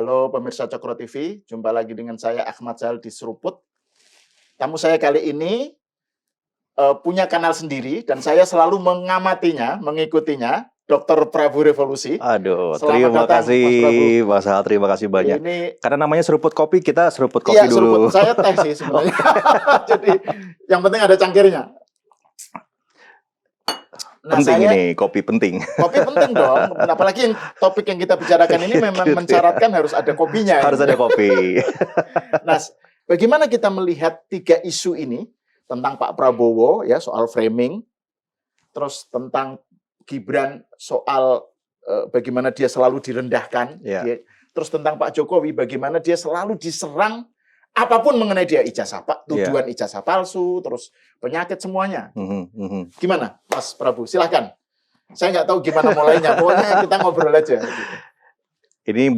Halo pemirsa Cokro TV, jumpa lagi dengan saya Ahmad Zahal di Seruput. Tamu saya kali ini punya kanal sendiri dan saya selalu mengamatinya, mengikutinya, Dr. Prabu Revolusi. Aduh, Selamat terima datang, kasih Mas Prabu. Mas Hal, terima kasih banyak. Ini Karena namanya seruput kopi, kita seruput kopi iya, dulu. seruput. Saya teh sih sebenarnya. Jadi yang penting ada cangkirnya. Nah, Penting saya ini, kopi penting. kopi penting dong, apalagi yang topik yang kita bicarakan ini memang Gitu ya. mensyaratkan harus ada kopinya. Harus ini. ada kopi. Nah, bagaimana kita melihat 3 isu ini tentang Pak Prabowo ya soal framing, terus tentang Gibran soal bagaimana dia selalu direndahkan, Ya. terus tentang Pak Jokowi bagaimana dia selalu diserang apapun mengenai dia ijazah tuduhan ijazah palsu, terus penyakit semuanya. Gimana, Mas Prabu? Silahkan. Saya nggak tahu gimana mulainya. Pokoknya kita ngobrol aja. Ini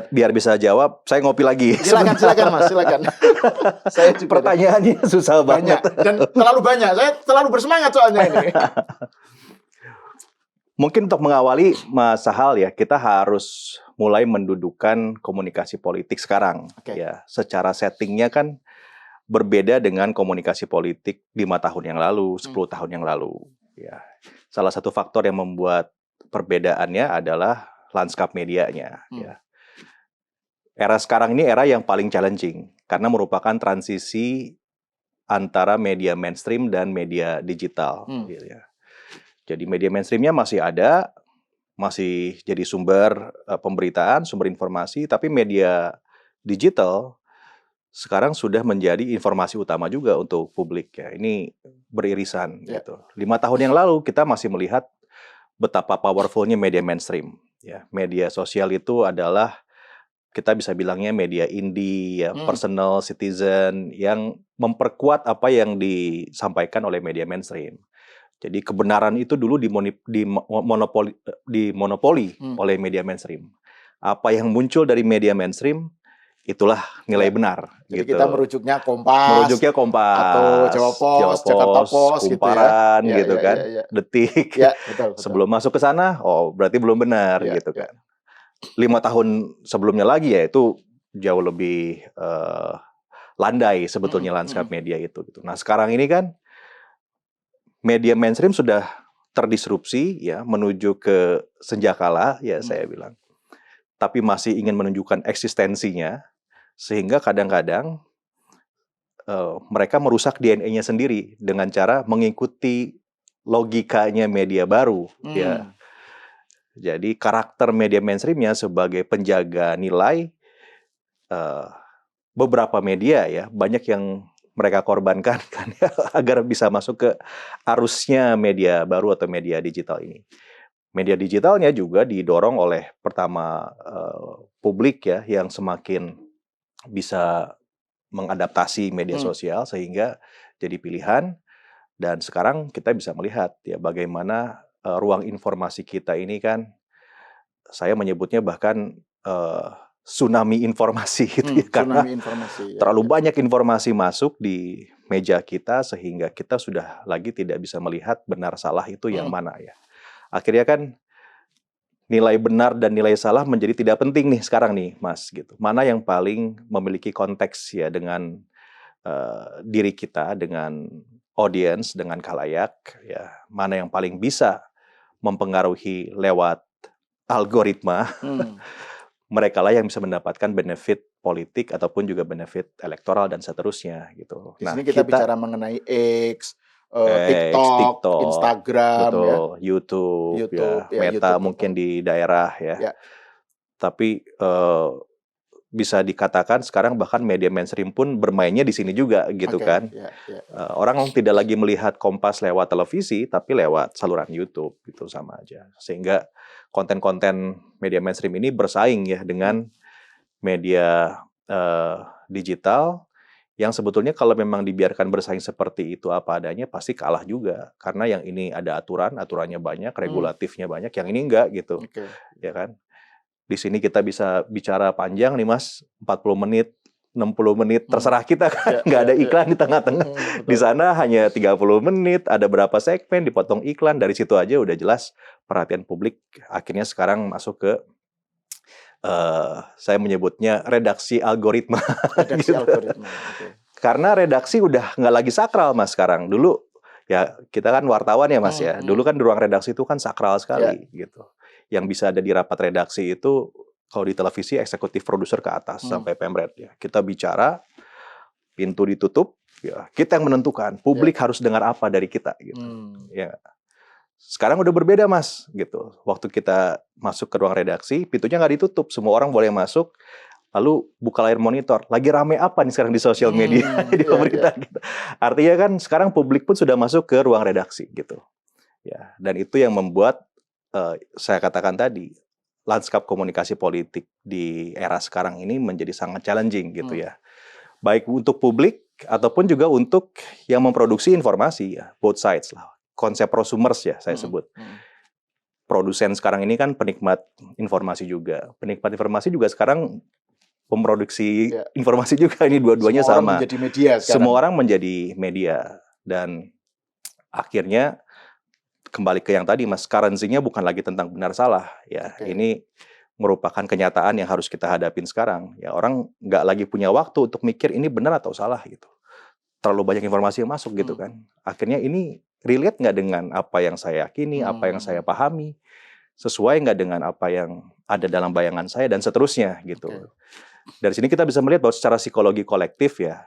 biar bisa jawab, saya ngopi lagi. Silakan Mas, silakan. Saya juga Pertanyaannya susah banyak banget. dan terlalu banyak. Saya terlalu bersemangat soalnya ini. Mungkin untuk mengawali Mas Hal ya, kita harus mulai mendudukan komunikasi politik sekarang. Oke. Ya, secara settingnya kan berbeda dengan komunikasi politik 5 tahun yang lalu, 10 tahun yang lalu. Ya, salah satu faktor yang membuat perbedaannya adalah lanskap medianya. Ya. Era sekarang ini era yang paling challenging karena merupakan transisi antara media mainstream dan media digital. Gitu ya. Jadi media mainstreamnya masih ada, masih jadi sumber pemberitaan, sumber informasi, tapi media digital sekarang sudah menjadi informasi utama juga untuk publik ya. Ini beririsan gitu. 5 tahun yang lalu kita masih melihat betapa powerfulnya media mainstream. Ya, media sosial itu adalah kita bisa bilangnya media indie, ya, personal citizen yang memperkuat apa yang disampaikan oleh media mainstream. Jadi kebenaran itu dulu dimonopoli oleh media mainstream. Apa yang muncul dari media mainstream itulah nilai benar. Jadi gitu. kita merujuknya Kompas atau Jawa Pos, Jakarta Pos, Kumparan, gitu ya. gitu kan, Detik. Ya, betul. Sebelum masuk ke sana, oh berarti belum benar gitu kan. 5 tahun sebelumnya lagi ya itu jauh lebih landai sebetulnya lanskap media itu. Gitu. Nah sekarang ini kan media mainstream sudah terdisrupsi ya menuju ke senjakala ya saya bilang. Tapi masih ingin menunjukkan eksistensinya sehingga kadang-kadang mereka merusak DNA-nya sendiri dengan cara mengikuti logikanya media baru ya. Jadi karakter media mainstreamnya sebagai penjaga nilai beberapa media ya banyak yang mereka korbankan kan ya, agar bisa masuk ke arusnya media baru atau media digital ini. Media digitalnya juga didorong oleh pertama publik ya yang semakin bisa mengadaptasi media sosial sehingga jadi pilihan dan sekarang kita bisa melihat ya bagaimana ruang informasi kita ini kan saya menyebutnya bahkan tsunami informasi gitu ya, karena terlalu banyak informasi masuk di meja kita sehingga kita sudah lagi tidak bisa melihat benar salah itu yang mana ya. Akhirnya kan nilai benar dan nilai salah menjadi tidak penting nih sekarang nih Mas gitu. Mana yang paling memiliki konteks ya dengan diri kita, dengan audiens, dengan khalayak ya. Mana yang paling bisa mempengaruhi lewat algoritma. Mereka lah yang bisa mendapatkan benefit politik ataupun juga benefit elektoral dan seterusnya gitu. Di sini kita bicara mengenai X, TikTok, Instagram, betul, ya. YouTube ya, Meta YouTube, mungkin di daerah ya. Tapi bisa dikatakan sekarang bahkan media mainstream pun bermainnya di sini juga gitu kan. Orang tidak lagi melihat Kompas lewat televisi tapi lewat saluran YouTube gitu sama aja. Sehingga konten-konten media mainstream ini bersaing ya dengan media digital yang sebetulnya kalau memang dibiarkan bersaing seperti itu apa adanya pasti kalah juga karena yang ini ada aturannya banyak, regulatifnya banyak, yang ini enggak gitu. Ya kan? Di sini kita bisa bicara panjang nih Mas, 40 menit, 60 menit, terserah kita kan, nggak ada iklan di tengah-tengah. Di sana hanya 30 menit, ada berapa segmen, dipotong iklan, dari situ aja udah jelas perhatian publik akhirnya sekarang masuk ke Saya menyebutnya redaksi algoritma. Redaksi Gitu. algoritma. Okay. Karena redaksi udah nggak lagi sakral, Mas, sekarang. Dulu ya kita kan wartawan ya, Mas, ya. Dulu kan di ruang redaksi itu kan sakral sekali gitu. Yang bisa ada di rapat redaksi itu kalau di televisi eksekutif produser ke atas sampai pemret ya. Kita bicara, pintu ditutup, ya kita yang menentukan. Publik harus dengar apa dari kita gitu. Ya. Sekarang udah berbeda, Mas, gitu. Waktu kita masuk ke ruang redaksi, pintunya nggak ditutup, semua orang boleh masuk. Lalu buka layar monitor, lagi rame apa nih sekarang di sosial media, di pemerintah gitu. Artinya kan sekarang publik pun sudah masuk ke ruang redaksi gitu. Ya, dan itu yang membuat saya katakan tadi, lanskap komunikasi politik di era sekarang ini menjadi sangat challenging gitu ya. Baik untuk publik ataupun juga untuk yang memproduksi informasi ya, both sides lah. Konsep prosumers ya saya sebut. Produsen sekarang ini kan penikmat informasi juga. Penikmat informasi juga sekarang pemproduksi informasi juga, ini dua-duanya sama. Semua orang menjadi media sekarang. Semua orang menjadi media. Dan akhirnya kembali ke yang tadi, Mas, currency-nya bukan lagi tentang benar salah ya. Ini merupakan kenyataan yang harus kita hadapin sekarang. Ya, orang nggak lagi punya waktu untuk mikir ini benar atau salah gitu. Terlalu banyak informasi yang masuk gitu kan. Akhirnya ini relate nggak dengan apa yang saya yakini, apa yang saya pahami, sesuai nggak dengan apa yang ada dalam bayangan saya, dan seterusnya gitu. Dari sini kita bisa melihat bahwa secara psikologi kolektif ya,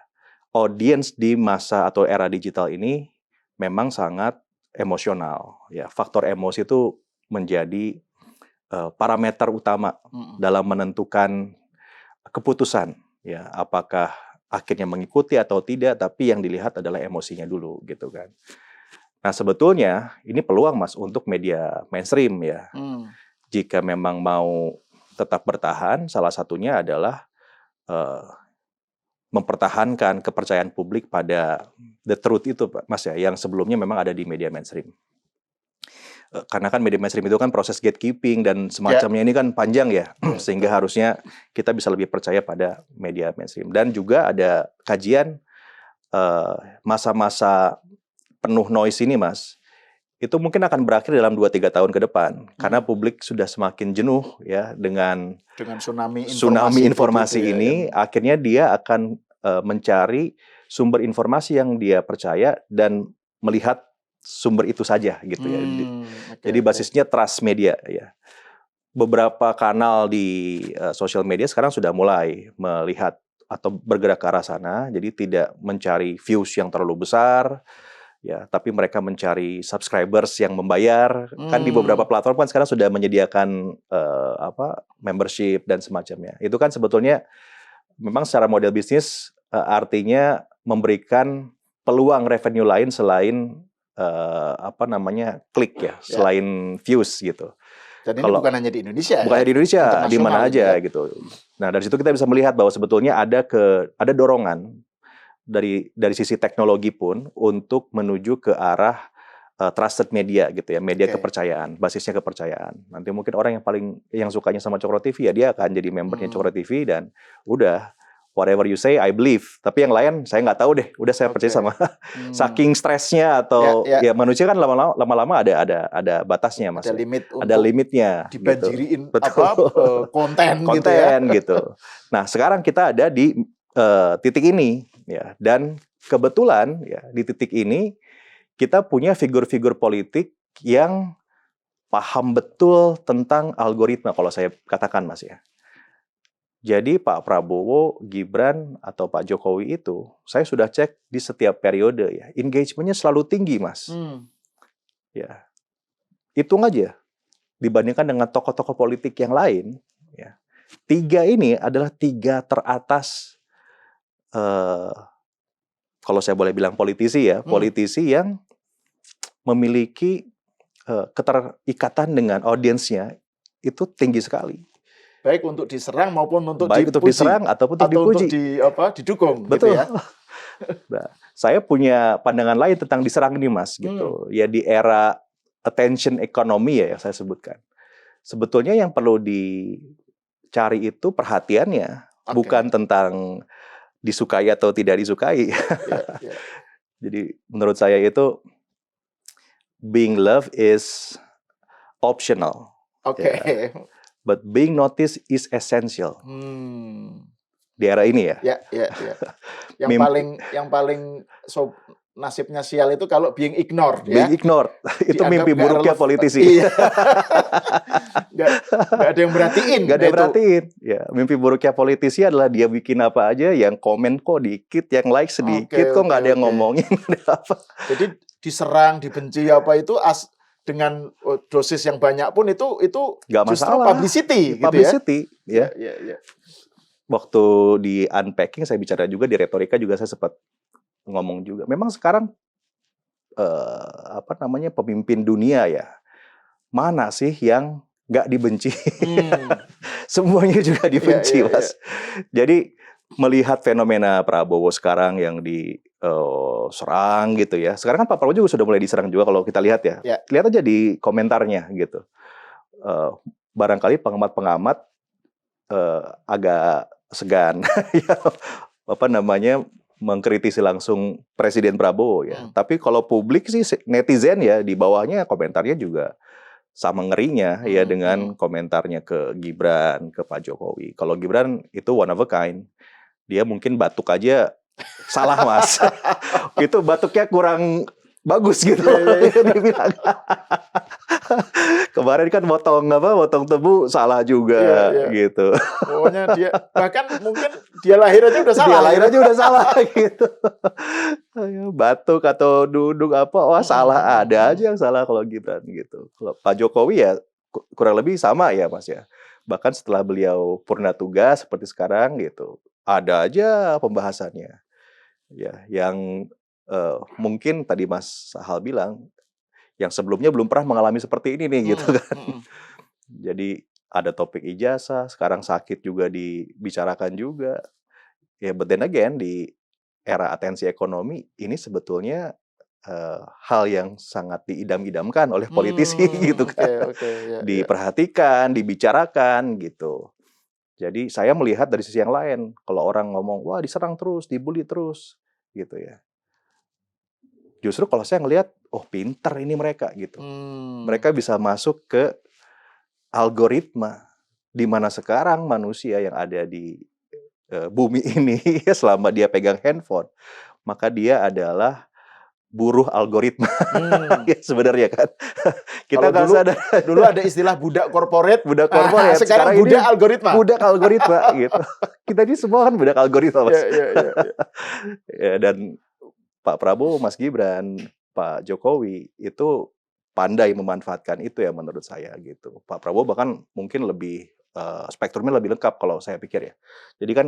audiens di masa atau era digital ini memang sangat emosional. Ya, faktor emosi itu menjadi parameter utama dalam menentukan keputusan. Ya, apakah akhirnya mengikuti atau tidak, tapi yang dilihat adalah emosinya dulu gitu kan. Nah, sebetulnya ini peluang, Mas, untuk media mainstream ya. Jika memang mau tetap bertahan, salah satunya adalah mempertahankan kepercayaan publik pada the truth itu, Mas ya, yang sebelumnya memang ada di media mainstream. Karena kan media mainstream itu kan proses gatekeeping dan semacamnya ini kan panjang ya, sehingga harusnya kita bisa lebih percaya pada media mainstream. Dan juga ada kajian masa-masa penuh noise ini, Mas, itu mungkin akan berakhir dalam 2-3 tahun ke depan, karena publik sudah semakin jenuh ya dengan tsunami informasi ini. Akhirnya dia akan mencari sumber informasi yang dia percaya dan melihat sumber itu saja gitu ya. Jadi basisnya trust media ya. Beberapa kanal di sosial media sekarang sudah mulai melihat atau bergerak ke arah sana. Jadi tidak mencari views yang terlalu besar ya, tapi mereka mencari subscribers yang membayar. Kan di beberapa platform kan sekarang sudah menyediakan membership dan semacamnya. Itu kan sebetulnya memang secara model bisnis artinya memberikan peluang revenue lain selain klik ya, selain views gitu. Dan ini bukan hanya di Indonesia. Bukan di Indonesia, di mana aja gitu. Nah, dari situ kita bisa melihat bahwa sebetulnya ada dorongan dari sisi teknologi pun untuk menuju ke arah trusted media gitu ya, media kepercayaan, basisnya kepercayaan. Nanti mungkin orang yang sukanya sama Cokro TV ya, dia akan jadi membernya Cokro TV dan udah whatever you say, I believe. Tapi yang lain saya nggak tahu deh. Udah saya percaya sama saking stresnya atau ya manusia kan lama-lama ada batasnya, Mas. Ada limit. Ada limitnya. Dibanjiriin gitu. Konten gitu. Nah, sekarang kita ada di titik ini ya, dan kebetulan ya di titik ini kita punya figur-figur politik yang paham betul tentang algoritma, kalau saya katakan, Mas ya. Jadi Pak Prabowo, Gibran, atau Pak Jokowi itu, saya sudah cek di setiap periode ya, engagement-nya selalu tinggi, Mas. Ya, hitung aja, dibandingkan dengan tokoh-tokoh politik yang lain, ya, 3 ini adalah 3 teratas, kalau saya boleh bilang politisi ya, politisi yang memiliki keterikatan dengan audiensnya itu tinggi sekali. Baik untuk diserang maupun untuk diserang ataupun untuk dipuji. Didukung. Betul. Gitu ya. Nah, saya punya pandangan lain tentang diserang ini, Mas, gitu. Ya di era attention economy ya yang saya sebutkan. Sebetulnya yang perlu dicari itu perhatiannya, bukan tentang disukai atau tidak disukai. Jadi menurut saya itu being loved is optional. Ya. but being noticed is essential. Di era ini ya. Ya. Yang paling nasibnya sial itu kalau being ignored, ya. Being ignored. Itu Dianggap mimpi buruknya politisi. Iya. Nggak ada yang merhatiin. Nggak ada yang merhatiin. Ya, mimpi buruknya politisi adalah dia bikin apa aja, yang komen kok dikit, yang like sedikit, kok nggak ada yang ngomongin. Jadi diserang, dibenci apa itu dengan dosis yang banyak pun itu nggak justru masalah. Publicity, Ya. Waktu di unpacking saya bicara juga di retorika juga saya sempat ngomong juga. Memang sekarang pemimpin dunia ya, mana sih yang nggak dibenci? Semuanya juga dibenci, Mas. Jadi melihat fenomena Prabowo sekarang yang diserang gitu ya. Sekarang kan Pak Prabowo juga sudah mulai diserang juga kalau kita lihat ya. Lihat aja di komentarnya gitu. Barangkali pengamat-pengamat agak segan mengkritisi langsung Presiden Prabowo ya. Tapi kalau publik sih netizen ya di bawahnya komentarnya juga sama ngerinya ya dengan komentarnya ke Gibran, ke Pak Jokowi. Kalau Gibran itu one of a kind. Dia mungkin batuk aja salah, Mas. Itu batuknya kurang bagus gitu. Dibilang. Kemarin kan potong tebu salah juga gitu. Pokoknya dia bahkan mungkin dia lahir aja udah salah. Dia lahir aja udah salah gitu. Batuk atau duduk wah salah, ada aja yang salah kalau Gibran gitu. Kalau Pak Jokowi ya kurang lebih sama ya, Mas ya. Bahkan setelah beliau purna tugas seperti sekarang gitu, ada aja pembahasannya. Ya, yang mungkin tadi Mas Sahal bilang yang sebelumnya belum pernah mengalami seperti ini nih gitu kan. Jadi ada topik ijazah, sekarang sakit juga dibicarakan juga. Ya, but then again di era atensi ekonomi ini sebetulnya hal yang sangat diidam-idamkan oleh politisi gitu kan. Diperhatikan, dibicarakan gitu. Jadi saya melihat dari sisi yang lain, kalau orang ngomong wah diserang terus, dibully terus gitu ya. Justru kalau saya ngelihat, oh pintar ini mereka gitu. Mereka bisa masuk ke algoritma di mana sekarang manusia yang ada di bumi ini selama dia pegang handphone, maka dia adalah buruh algoritma. Sebenarnya kan. Kita nggak sadar. Dulu ada istilah budak korporat. Sekarang budak algoritma. Budak algoritma gitu. Kita ini semua kan budak algoritma, Mas. Ya, dan Pak Prabowo, Mas Gibran, Pak Jokowi itu pandai memanfaatkan itu ya menurut saya gitu. Pak Prabowo bahkan mungkin lebih spektrumnya lebih lengkap kalau saya pikir ya. Jadi kan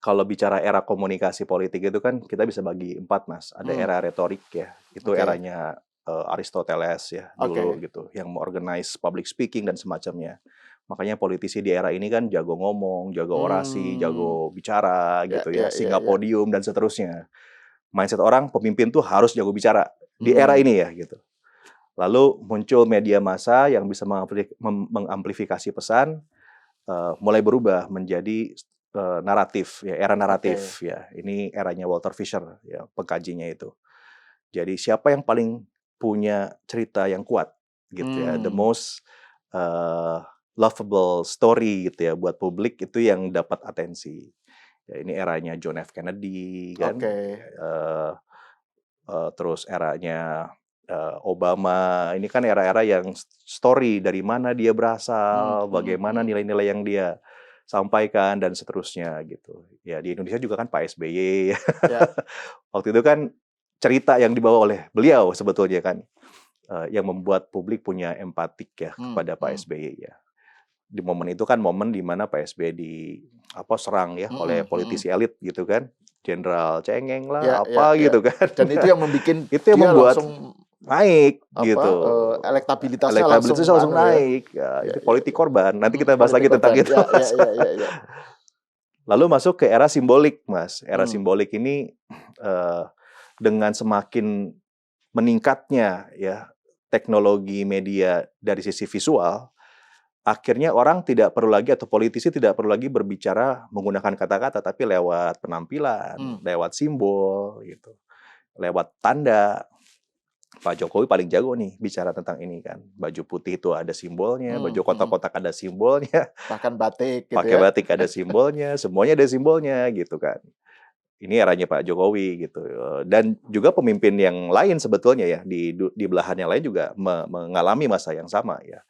kalau bicara era komunikasi politik itu kan kita bisa bagi 4, Mas. Ada era retorik ya, itu eranya Aristoteles ya dulu gitu, yang organize public speaking dan semacamnya. Makanya politisi di era ini kan jago ngomong, jago orasi, jago bicara gitu ya, singa podium dan seterusnya. Mindset orang pemimpin tuh harus jago bicara di era ini ya gitu. Lalu muncul media massa yang bisa mengamplifikasi pesan, mulai berubah menjadi naratif ya, era naratif ya. Ini eranya Walter Fisher ya, pengkajinya itu. Jadi siapa yang paling punya cerita yang kuat gitu ya, the most lovable story gitu ya buat publik, itu yang dapat atensi. Ya, ini eranya John F. Kennedy kan, terus eranya Obama. Ini kan era-era yang story dari mana dia berasal, bagaimana nilai-nilai yang dia sampaikan dan seterusnya gitu. Ya di Indonesia juga kan Pak SBY. Waktu itu kan cerita yang dibawa oleh beliau sebetulnya kan yang membuat publik punya empatik ya kepada Pak SBY ya. Di momen itu kan momen di mana Pak SBY serang ya oleh politisi elit gitu kan, Jenderal Cengeng lah gitu kan. Dan itu yang membuat naik gitu. Elektabilitasnya langsung naik. Itu politik korban. Nanti kita bahas lagi tentang itu. Lalu masuk ke era simbolik, Mas. Era simbolik ini dengan semakin meningkatnya ya teknologi media dari sisi visual, akhirnya orang tidak perlu lagi atau politisi tidak perlu lagi berbicara menggunakan kata-kata, tapi lewat penampilan, lewat simbol gitu, lewat tanda. Pak Jokowi paling jago nih bicara tentang ini kan. Baju putih itu ada simbolnya, baju kotak-kotak ada simbolnya, Bahkan batik gitu pakai ya. batik ada simbolnya, semuanya ada simbolnya gitu kan. Ini eranya Pak Jokowi gitu. Dan juga pemimpin yang lain sebetulnya ya di belahan yang lain juga mengalami masa yang sama ya.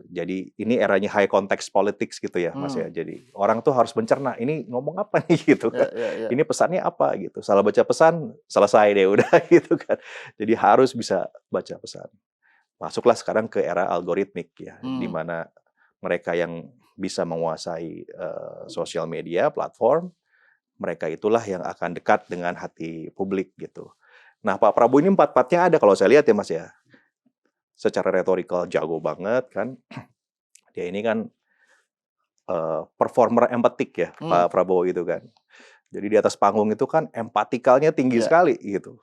Jadi ini eranya high context politics gitu ya Mas ya. Jadi orang tuh harus mencerna ini ngomong apa nih gitu kan. Ya. Ini pesannya apa gitu. Salah baca pesan selesai deh udah gitu kan. Jadi harus bisa baca pesan. Masuklah sekarang ke era algoritmik ya, di mana mereka yang bisa menguasai sosial media, platform, mereka itulah yang akan dekat dengan hati publik gitu. Nah Pak Prabowo ini empat-empatnya ada kalau saya lihat ya Mas ya. Secara retorikal jago banget kan. Dia ini kan performer empatik ya Pak Prabowo itu kan. Jadi di atas panggung itu kan empatikalnya tinggi sekali gitu.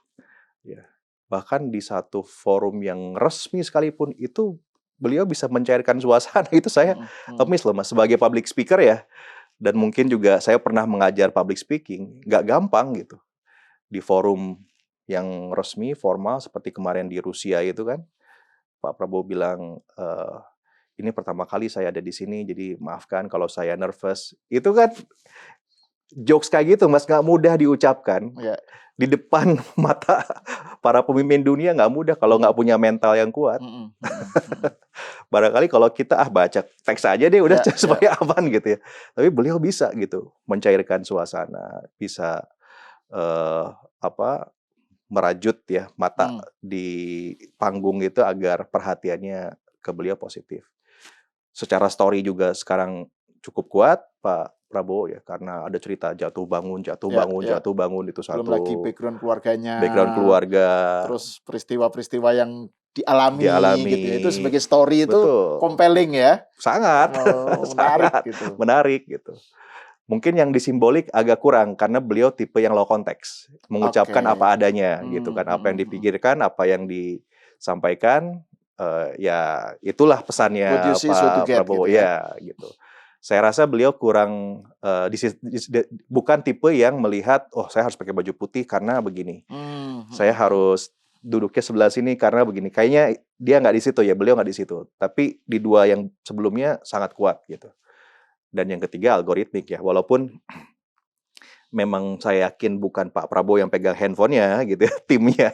Ya. Bahkan di satu forum yang resmi sekalipun itu beliau bisa mencairkan suasana. Itu saya amazed loh Mas sebagai public speaker ya. Dan mungkin juga saya pernah mengajar public speaking, nggak gampang gitu. Di forum yang resmi, formal seperti kemarin di Rusia itu kan. Pak Prabowo bilang, ini pertama kali saya ada di sini, jadi maafkan kalau saya nervous. Itu kan jokes kayak gitu, Mas, nggak mudah diucapkan. Ya. Di depan mata para pemimpin dunia nggak mudah kalau nggak punya mental yang kuat. Barangkali kalau kita baca teks aja deh udah supaya aman gitu ya. Tapi beliau bisa gitu mencairkan suasana, bisa merajut ya mata di panggung itu agar perhatiannya ke beliau positif. Secara story juga sekarang cukup kuat Pak Prabowo ya karena ada cerita jatuh bangun itu satu. Belum lagi background keluarganya. Background keluarga. Terus peristiwa-peristiwa yang dialami gitu ya. Itu sebagai story itu compelling ya. Sangat. Menarik gitu. Menarik gitu. Mungkin yang disimbolik agak kurang karena beliau tipe yang low konteks, mengucapkan apa adanya gitu kan, apa yang dipikirkan, apa yang disampaikan, ya itulah pesannya Pak Prabowo gitu ya gitu. Saya rasa beliau kurang bukan tipe yang melihat saya harus pakai baju putih karena begini, saya harus duduknya sebelah sini karena begini. Kayaknya dia nggak di situ ya, beliau nggak di situ. Tapi di dua yang sebelumnya sangat kuat gitu. Dan yang ketiga algoritmik ya, walaupun memang saya yakin bukan Pak Prabowo yang pegang handphonenya gitu ya, timnya,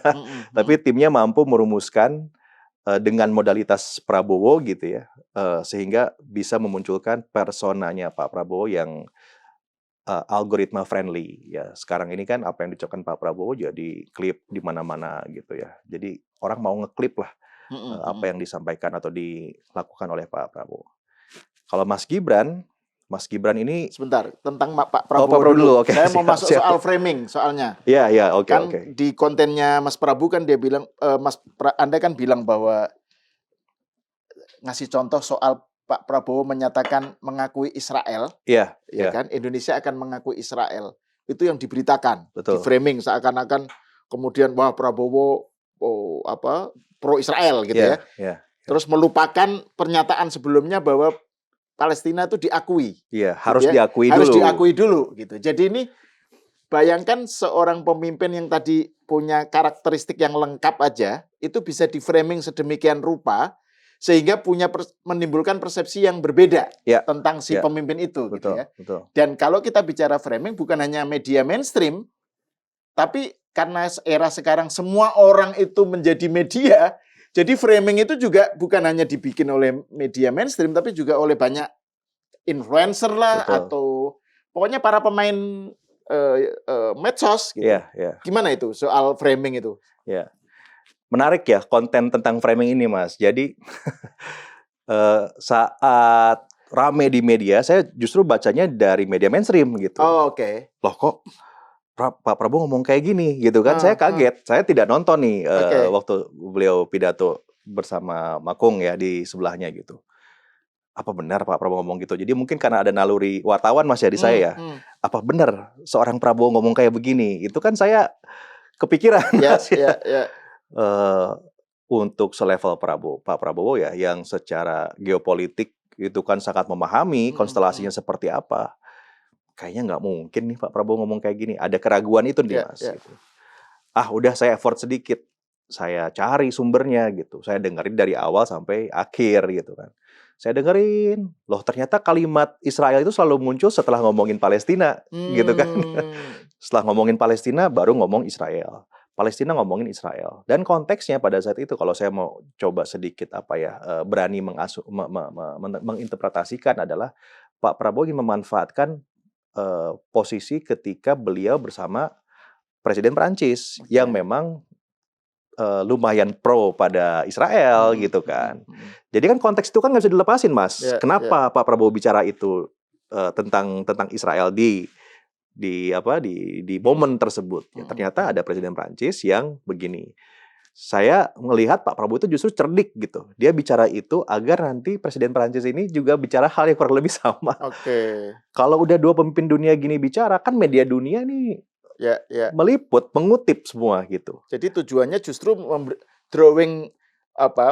tapi timnya mampu merumuskan dengan modalitas Prabowo gitu ya, sehingga bisa memunculkan personanya Pak Prabowo yang algoritma friendly ya. Sekarang ini kan apa yang diucapkan Pak Prabowo jadi klip di mana-mana gitu ya. Jadi orang mau ngeklip lah apa yang disampaikan atau dilakukan oleh Pak Prabowo. Kalau Mas Gibran ini sebentar tentang Pak Prabowo, Prabowo dulu. Okay, saya mau masuk soal framing soalnya. Iya, oke. Kan di kontennya Mas Prabu kan dia bilang, Anda kan bilang bahwa ngasih contoh soal Pak Prabowo menyatakan mengakui Israel. Iya. Kan Indonesia akan mengakui Israel. Itu yang diberitakan. Betul. Di framing seakan-akan kemudian Prabowo pro Israel gitu ya. Terus melupakan pernyataan sebelumnya bahwa Palestina itu diakui. Iya, harus gitu ya. diakui harus dulu. Harus diakui dulu gitu. Jadi ini bayangkan seorang pemimpin yang tadi punya karakteristik yang lengkap aja itu bisa di-framing sedemikian rupa sehingga menimbulkan persepsi yang berbeda tentang si pemimpin itu gitu ya. Betul. Dan kalau kita bicara framing bukan hanya media mainstream tapi karena era sekarang semua orang itu menjadi media. Jadi framing itu juga bukan hanya dibikin oleh media mainstream, tapi juga oleh banyak influencer lah, atau pokoknya para pemain medsos. Gitu. Gimana itu soal framing itu? Menarik ya konten tentang framing ini, Mas. Jadi saat rame di media, saya justru bacanya dari media mainstream gitu. Oke. Loh kok Pak Prabowo ngomong kayak gini gitu kan, saya kaget. Saya tidak nonton nih waktu beliau pidato bersama Makung ya di sebelahnya gitu. Apa benar Pak Prabowo ngomong gitu? Jadi mungkin karena ada naluri wartawan Mas ya di saya ya. Apa benar seorang Prabowo ngomong kayak begini? Itu kan saya kepikiran Mas ya. Untuk selevel Pak Prabowo ya yang secara geopolitik itu kan sangat memahami konstelasinya seperti apa. Kayaknya nggak mungkin nih Pak Prabowo ngomong kayak gini. Ada keraguan itu nih Mas. Gitu. Udah saya effort sedikit. saya cari sumbernya gitu. Saya dengerin dari awal sampai akhir gitu kan. Saya dengerin, loh ternyata kalimat Israel itu selalu muncul setelah ngomongin Palestina gitu kan. Setelah ngomongin Palestina baru ngomong Israel. Palestina ngomongin Israel. Dan konteksnya pada saat itu kalau saya mau coba sedikit berani menginterpretasikan adalah Pak Prabowo ingin memanfaatkan posisi ketika beliau bersama Presiden Prancis yang memang lumayan pro pada Israel gitu kan. Jadi kan konteks itu kan nggak bisa dilepasin, Mas. Kenapa Pak Prabowo bicara itu tentang Israel di momen tersebut? Ya, ternyata ada Presiden Prancis yang begini. Saya melihat Pak Prabowo itu justru cerdik gitu. Dia bicara itu agar nanti Presiden Prancis ini juga bicara hal yang kurang lebih sama. Kalau udah dua pemimpin dunia gini bicara, kan media dunia nih meliput, mengutip semua gitu. Jadi tujuannya justru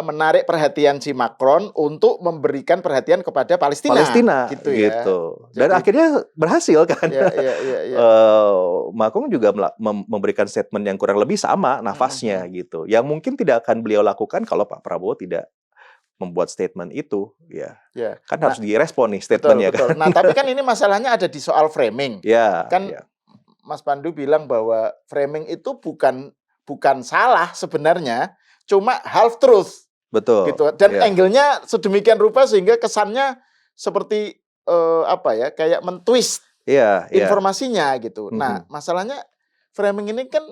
menarik perhatian si Macron untuk memberikan perhatian kepada Palestina gitu ya. Dan akhirnya berhasil kan. Macron juga memberikan statement yang kurang lebih sama nafasnya gitu. Yang mungkin tidak akan beliau lakukan kalau Pak Prabowo tidak membuat statement itu, kan harus direspon nih statementnya. Betul. Nah, tapi kan ini masalahnya ada di soal framing. Mas Pandu bilang bahwa framing itu bukan salah sebenarnya, cuma half truth. Betul. Gitu. Dan angle-nya sedemikian rupa sehingga kesannya seperti kayak mentwist informasinya gitu. Nah, masalahnya framing ini kan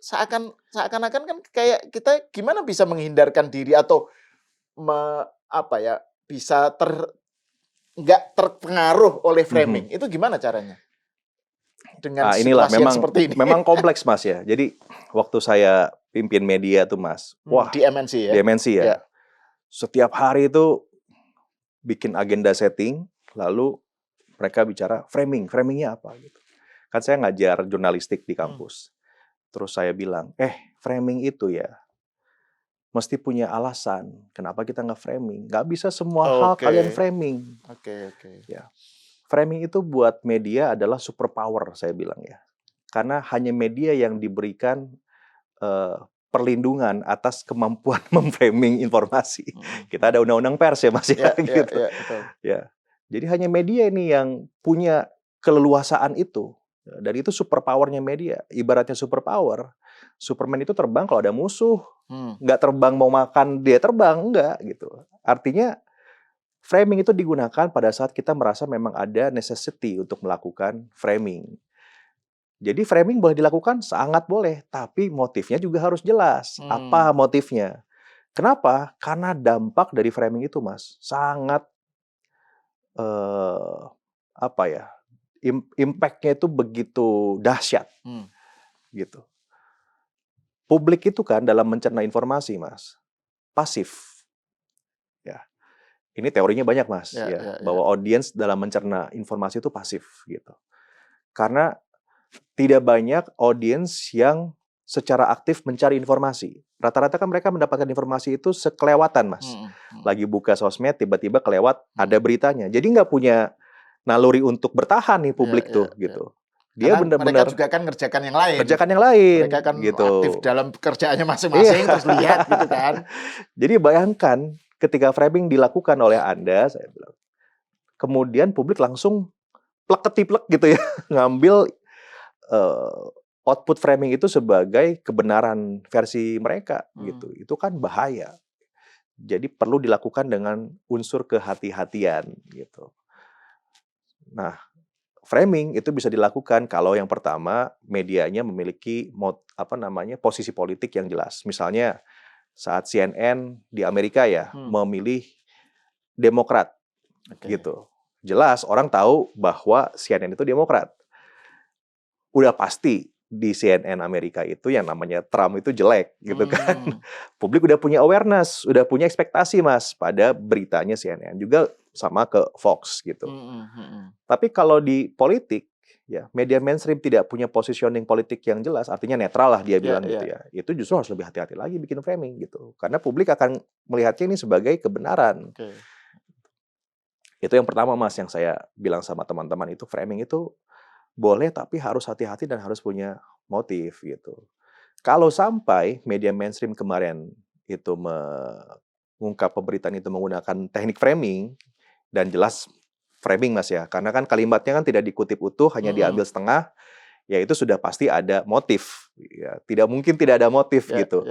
seakan-akan kan kayak kita gimana bisa menghindarkan diri atau bisa nggak terpengaruh oleh framing. Itu gimana caranya? Dengan inilah situasi yang seperti ini. Memang kompleks, Mas ya. Jadi waktu saya pimpin media tuh, Mas. Di MNC ya. Di MNC ya. Setiap hari itu bikin agenda setting, lalu mereka bicara framing. Framingnya apa gitu. Kan saya ngajar jurnalistik di kampus. Terus saya bilang, framing itu ya mesti punya alasan. Kenapa kita nggak framing? Nggak bisa semua hal kalian framing. Ya. Framing itu buat media adalah superpower, saya bilang ya. Karena hanya media yang diberikan perlindungan atas kemampuan memframing informasi. Kita ada undang-undang pers ya, Mas ya. Gitu. Ya. Jadi hanya media ini yang punya keleluasaan itu. Dan itu superpowernya media. Ibaratnya superpower, Superman itu terbang kalau ada musuh. Nggak terbang mau makan, dia terbang. Nggak gitu. Artinya framing itu digunakan pada saat kita merasa memang ada necessity untuk melakukan framing. Jadi framing boleh dilakukan, sangat boleh. Tapi motifnya juga harus jelas. Apa motifnya? Kenapa? Karena dampak dari framing itu, Mas, sangat impact-nya itu begitu dahsyat. Gitu. Publik itu kan dalam mencerna informasi, Mas, pasif. Ya. Ini teorinya banyak, Mas, bahwa audiens dalam mencerna informasi itu pasif gitu. Karena tidak banyak audiens yang secara aktif mencari informasi. Rata-rata kan mereka mendapatkan informasi itu sekelewatan, Mas. Lagi buka sosmed, tiba-tiba kelewat ada beritanya. Jadi nggak punya naluri untuk bertahan nih publik gitu. Dia benar-benar mereka juga kan ngerjakan yang lain. Mereka kan gitu. Aktif dalam kerjaannya masing-masing terus lihat gitu kan. Jadi bayangkan ketika framing dilakukan oleh Anda, saya bilang, kemudian publik langsung plek-ketiplek gitu ya, ngambil output framing itu sebagai kebenaran versi mereka gitu. Itu kan bahaya. Jadi perlu dilakukan dengan unsur kehati-hatian gitu. Nah, framing itu bisa dilakukan kalau yang pertama medianya memiliki posisi politik yang jelas. Misalnya saat CNN di Amerika memilih Demokrat gitu. Jelas orang tahu bahwa CNN itu Demokrat. Udah pasti di CNN Amerika itu yang namanya Trump itu jelek gitu kan. Publik udah punya awareness, udah punya ekspektasi, Mas, pada beritanya CNN. Juga sama ke Fox gitu. Tapi kalau di politik, media mainstream tidak punya positioning politik yang jelas, artinya netral lah dia bilang gitu ya. Itu justru harus lebih hati-hati lagi bikin framing gitu. Karena publik akan melihatnya ini sebagai kebenaran. Itu yang pertama, Mas, yang saya bilang sama teman-teman itu framing itu boleh tapi harus hati-hati dan harus punya motif gitu. Kalau sampai media mainstream kemarin itu mengungkap pemberitaan itu menggunakan teknik framing, dan jelas framing Mas ya, karena kan kalimatnya kan tidak dikutip utuh, hanya diambil setengah, ya itu sudah pasti ada motif. Ya, tidak mungkin tidak ada motif gitu.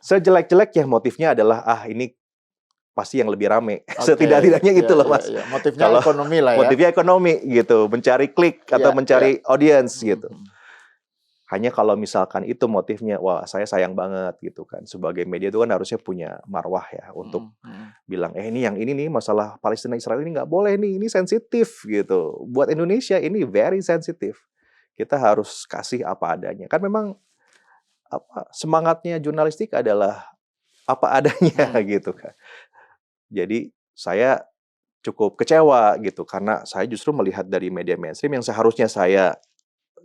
Sejelek-jeleknya motifnya adalah, ini pasti yang lebih rame. Setidak-tidaknya gitu loh Mas. Motifnya kalau ekonomi lah ya. Motifnya ekonomi gitu, mencari klik atau mencari audience gitu. Hanya kalau misalkan itu motifnya, wah saya sayang banget gitu kan. Sebagai media itu kan harusnya punya marwah ya untuk bilang, ini yang ini nih masalah Palestina Israel ini nggak boleh nih, ini sensitif gitu. Buat Indonesia ini very sensitif. Kita harus kasih apa adanya. Kan memang semangatnya jurnalistik adalah apa adanya gitu kan. Jadi saya cukup kecewa gitu karena saya justru melihat dari media mainstream yang seharusnya saya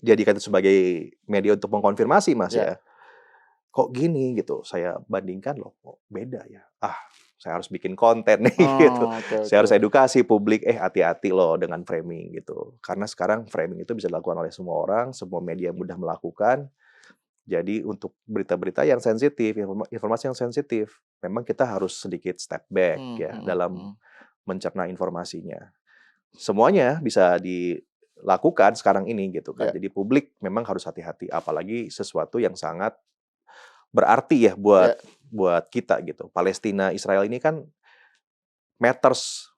jadikan itu sebagai media untuk mengkonfirmasi Mas ya. Kok gini gitu, saya bandingkan loh, kok beda ya. Saya harus bikin konten nih gitu. Saya harus edukasi publik, hati-hati loh dengan framing gitu. Karena sekarang framing itu bisa dilakukan oleh semua orang, semua media mudah melakukan. Jadi untuk berita-berita yang sensitif, informasi yang sensitif, memang kita harus sedikit step back ya dalam mencerna informasinya. Semuanya bisa dilakukan sekarang ini gitu kan. Jadi publik memang harus hati-hati, apalagi sesuatu yang sangat berarti ya buat kita gitu. Palestina Israel ini kan matters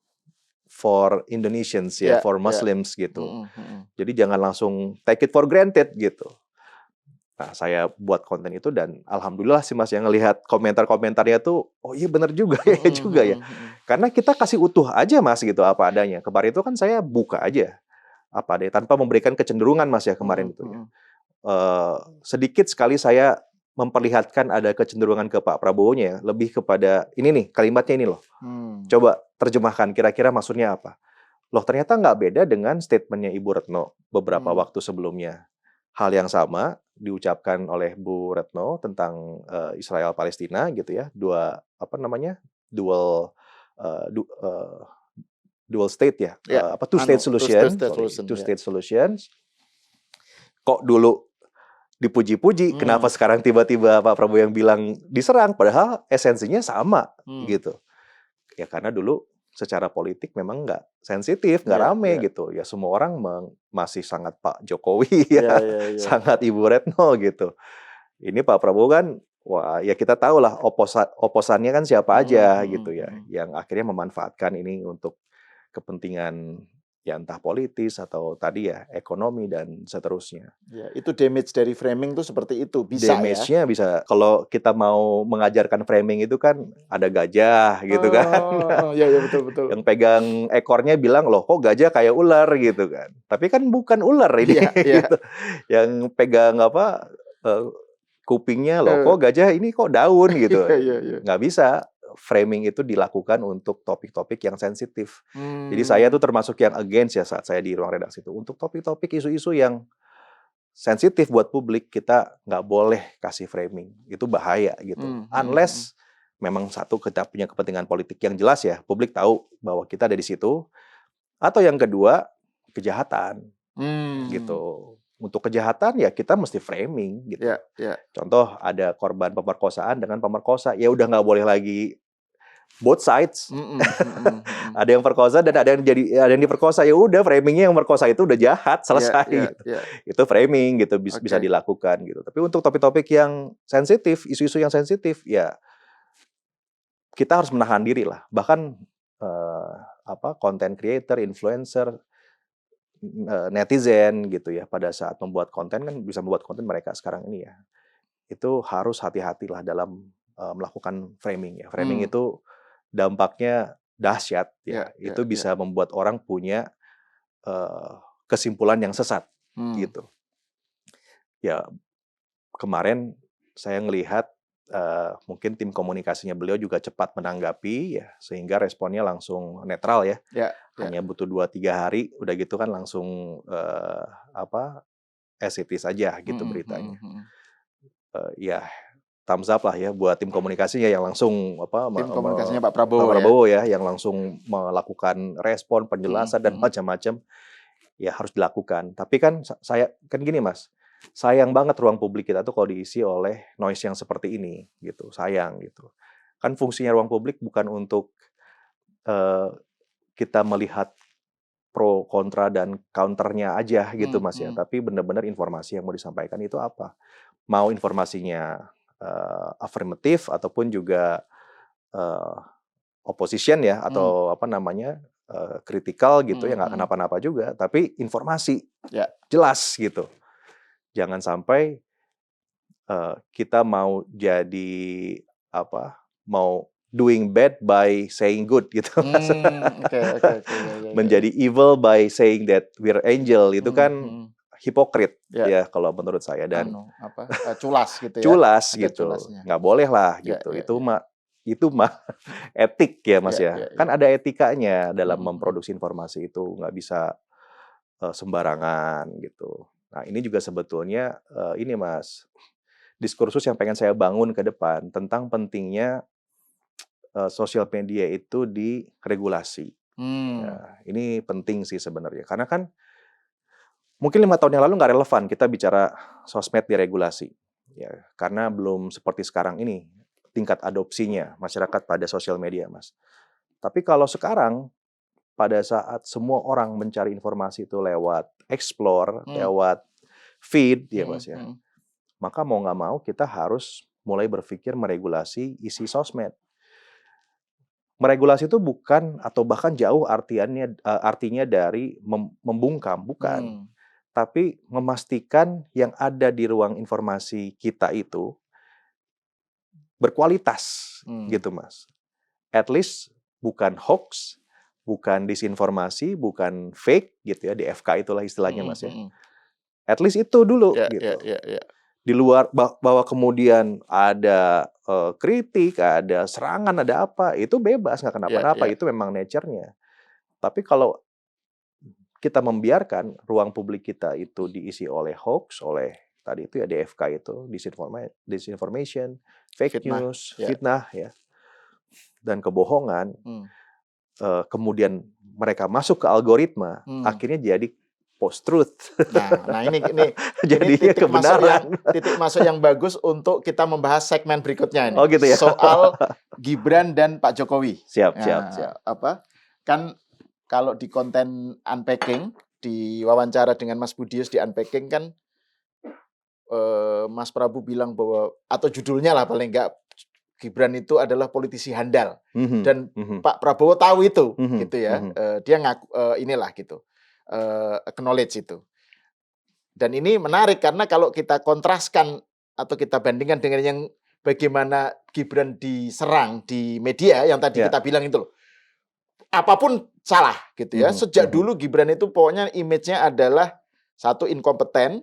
for Indonesians ya, for Muslims gitu. Jadi jangan langsung take it for granted gitu. Nah, saya buat konten itu dan alhamdulillah sih Mas yang ngelihat komentar-komentarnya tuh, oh iya benar juga ya. Karena kita kasih utuh aja Mas gitu apa adanya. Kemarin itu kan saya buka aja apa adanya tanpa memberikan kecenderungan Mas ya kemarin itu ya. Sedikit sekali saya memperlihatkan ada kecenderungan ke Pak Prabowo-nya ya, lebih kepada ini nih kalimatnya ini loh. Coba terjemahkan kira-kira maksudnya apa. Loh ternyata nggak beda dengan statementnya Ibu Retno beberapa waktu sebelumnya. Hal yang sama diucapkan oleh Bu Retno tentang Israel Palestina gitu ya, dual state ya, two state solution. Kok dulu dipuji-puji, kenapa sekarang tiba-tiba Pak Prabowo yang bilang diserang, padahal esensinya sama gitu. Ya karena dulu secara politik memang nggak sensitif, nggak rame gitu. Ya semua orang masih sangat Pak Jokowi sangat Ibu Retno gitu. Ini Pak Prabowo kan, wah ya kita tahu lah oposannya kan siapa aja gitu ya, yang akhirnya memanfaatkan ini untuk kepentingan ya entah politis atau tadi ya ekonomi dan seterusnya. Ya, itu damage dari framing tuh seperti itu, bisa damage-nya bisa. Kalau kita mau mengajarkan framing itu kan ada gajah gitu kan. Iya betul. Yang pegang ekornya bilang, loh kok gajah kayak ular gitu kan. Tapi kan bukan ular ini. Gitu. Yang pegang kupingnya, loh kok gajah ini kok daun gitu. Nggak bisa. Framing itu dilakukan untuk topik-topik yang sensitif. Jadi saya tuh termasuk yang against ya saat saya di ruang redaksi itu. Untuk topik-topik isu-isu yang sensitif buat publik, kita nggak boleh kasih framing. Itu bahaya gitu. Unless memang satu, kita punya kepentingan politik yang jelas ya. Publik tahu bahwa kita ada di situ. Atau yang kedua, kejahatan. Gitu. Untuk kejahatan ya kita mesti framing gitu. Contoh ada korban pemerkosaan dengan pemerkosa, ya udah nggak boleh lagi both sides. Ada yang perkosa dan ada yang diperkosa, ya udah framingnya yang merkosa itu udah jahat, selesai. Gitu. Itu framing gitu bisa dilakukan gitu. Tapi untuk topik-topik yang sensitif, isu-isu yang sensitif, ya kita harus menahan diri lah. Bahkan content creator, influencer, netizen gitu ya, pada saat membuat konten kan bisa membuat konten mereka sekarang ini ya, itu harus hati-hatilah dalam melakukan framing ya. Framing itu dampaknya dahsyat ya. Itu bisa membuat orang punya kesimpulan yang sesat gitu. Ya kemarin saya ngelihat mungkin tim komunikasinya beliau juga cepat menanggapi ya, sehingga responnya langsung netral ya. Hanya butuh 2-3 hari udah gitu kan langsung as it is aja gitu beritanya. Ya thumbs up lah ya buat tim komunikasinya yang langsung tim komunikasinya Pak Prabowo ya, yang langsung melakukan respon, penjelasan dan macam-macam. Ya harus dilakukan. Tapi kan saya kan gini Mas, sayang banget ruang publik kita tuh kalau diisi oleh noise yang seperti ini gitu, sayang gitu. Kan fungsinya ruang publik bukan untuk kita melihat pro, kontra, dan counternya aja gitu Mas ya, tapi benar-benar informasi yang mau disampaikan itu apa. Mau informasinya affirmative ataupun juga opposition ya, atau apa namanya, kritikal gitu ya, nggak kenapa-napa juga, tapi informasi jelas gitu. Jangan sampai kita mau jadi apa, mau doing bad by saying good gitu Mas. Menjadi evil by saying that we're angel, itu kan hipokrit ya kalau menurut saya, dan culas gitu ya. Culas gitu, nggak boleh lah gitu. Itu mah etik ya Mas ya. Kan ada etikanya dalam memproduksi informasi itu, nggak bisa sembarangan gitu. Nah ini juga sebetulnya ini Mas, diskursus yang pengen saya bangun ke depan tentang pentingnya sosial media itu diregulasi. Nah, ini penting sih sebenarnya, karena kan mungkin 5 tahun yang lalu nggak relevan kita bicara sosmed diregulasi, ya karena belum seperti sekarang ini tingkat adopsinya masyarakat pada sosial media, Mas. Tapi kalau sekarang, pada saat semua orang mencari informasi itu lewat explore, lewat feed, ya Mas ya, maka mau nggak mau kita harus mulai berpikir meregulasi isi sosmed. Meregulasi itu bukan atau bahkan jauh artinya dari membungkam, bukan. Tapi memastikan yang ada di ruang informasi kita itu berkualitas, gitu Mas. At least bukan hoax, bukan disinformasi, bukan fake gitu ya, DFK itulah istilahnya Mas ya. At least itu dulu gitu. Di luar bahwa kemudian ada kritik, ada serangan, ada apa, itu bebas, nggak kenapa-napa, itu memang nature-nya. Tapi kalau kita membiarkan ruang publik kita itu diisi oleh hoax, oleh tadi itu ya DFK itu, disinformation, fake news, fitnah ya, dan kebohongan, kemudian mereka masuk ke algoritma, akhirnya jadi post-truth. Nah ini jadinya kebenaran. Titik masuk yang bagus untuk kita membahas segmen berikutnya ini. Oh gitu ya. Soal Gibran dan Pak Jokowi. Siap. Kan kalau di konten Unpacking, di wawancara dengan Mas Budius di Unpacking kan Mas Prabu bilang bahwa, atau judulnya lah paling enggak, Gibran itu adalah politisi handal. Dan Pak Prabowo tahu itu gitu ya. Dia ngaku inilah gitu. Acknowledge itu. Dan ini menarik karena kalau kita kontraskan atau kita bandingkan dengan yang bagaimana Gibran diserang di media yang tadi kita bilang itu loh. Apapun salah gitu ya. Sejak dulu Gibran itu pokoknya image-nya adalah satu inkompeten,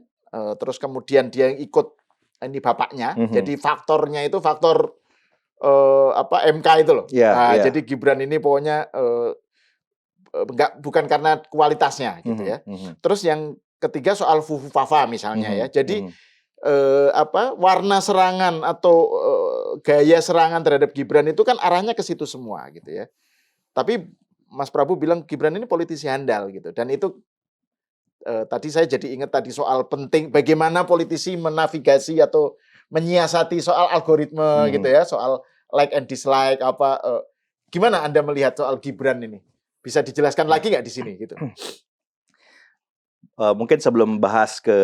terus kemudian dia ikut ini bapaknya. Jadi faktornya itu faktor MK itu loh. Jadi Gibran ini pokoknya bukan karena kualitasnya gitu ya. Terus yang ketiga soal Fufu Fafa misalnya ya. Jadi warna serangan atau gaya serangan terhadap Gibran itu kan arahnya ke situ semua gitu ya. Tapi Mas Prabu bilang Gibran ini politisi handal gitu. Dan itu tadi saya jadi ingat tadi soal penting bagaimana politisi menavigasi atau menyiasati soal algoritma gitu ya, soal like and dislike apa. Gimana Anda melihat soal Gibran ini? Bisa dijelaskan lagi nggak di sini gitu? Mungkin sebelum bahas ke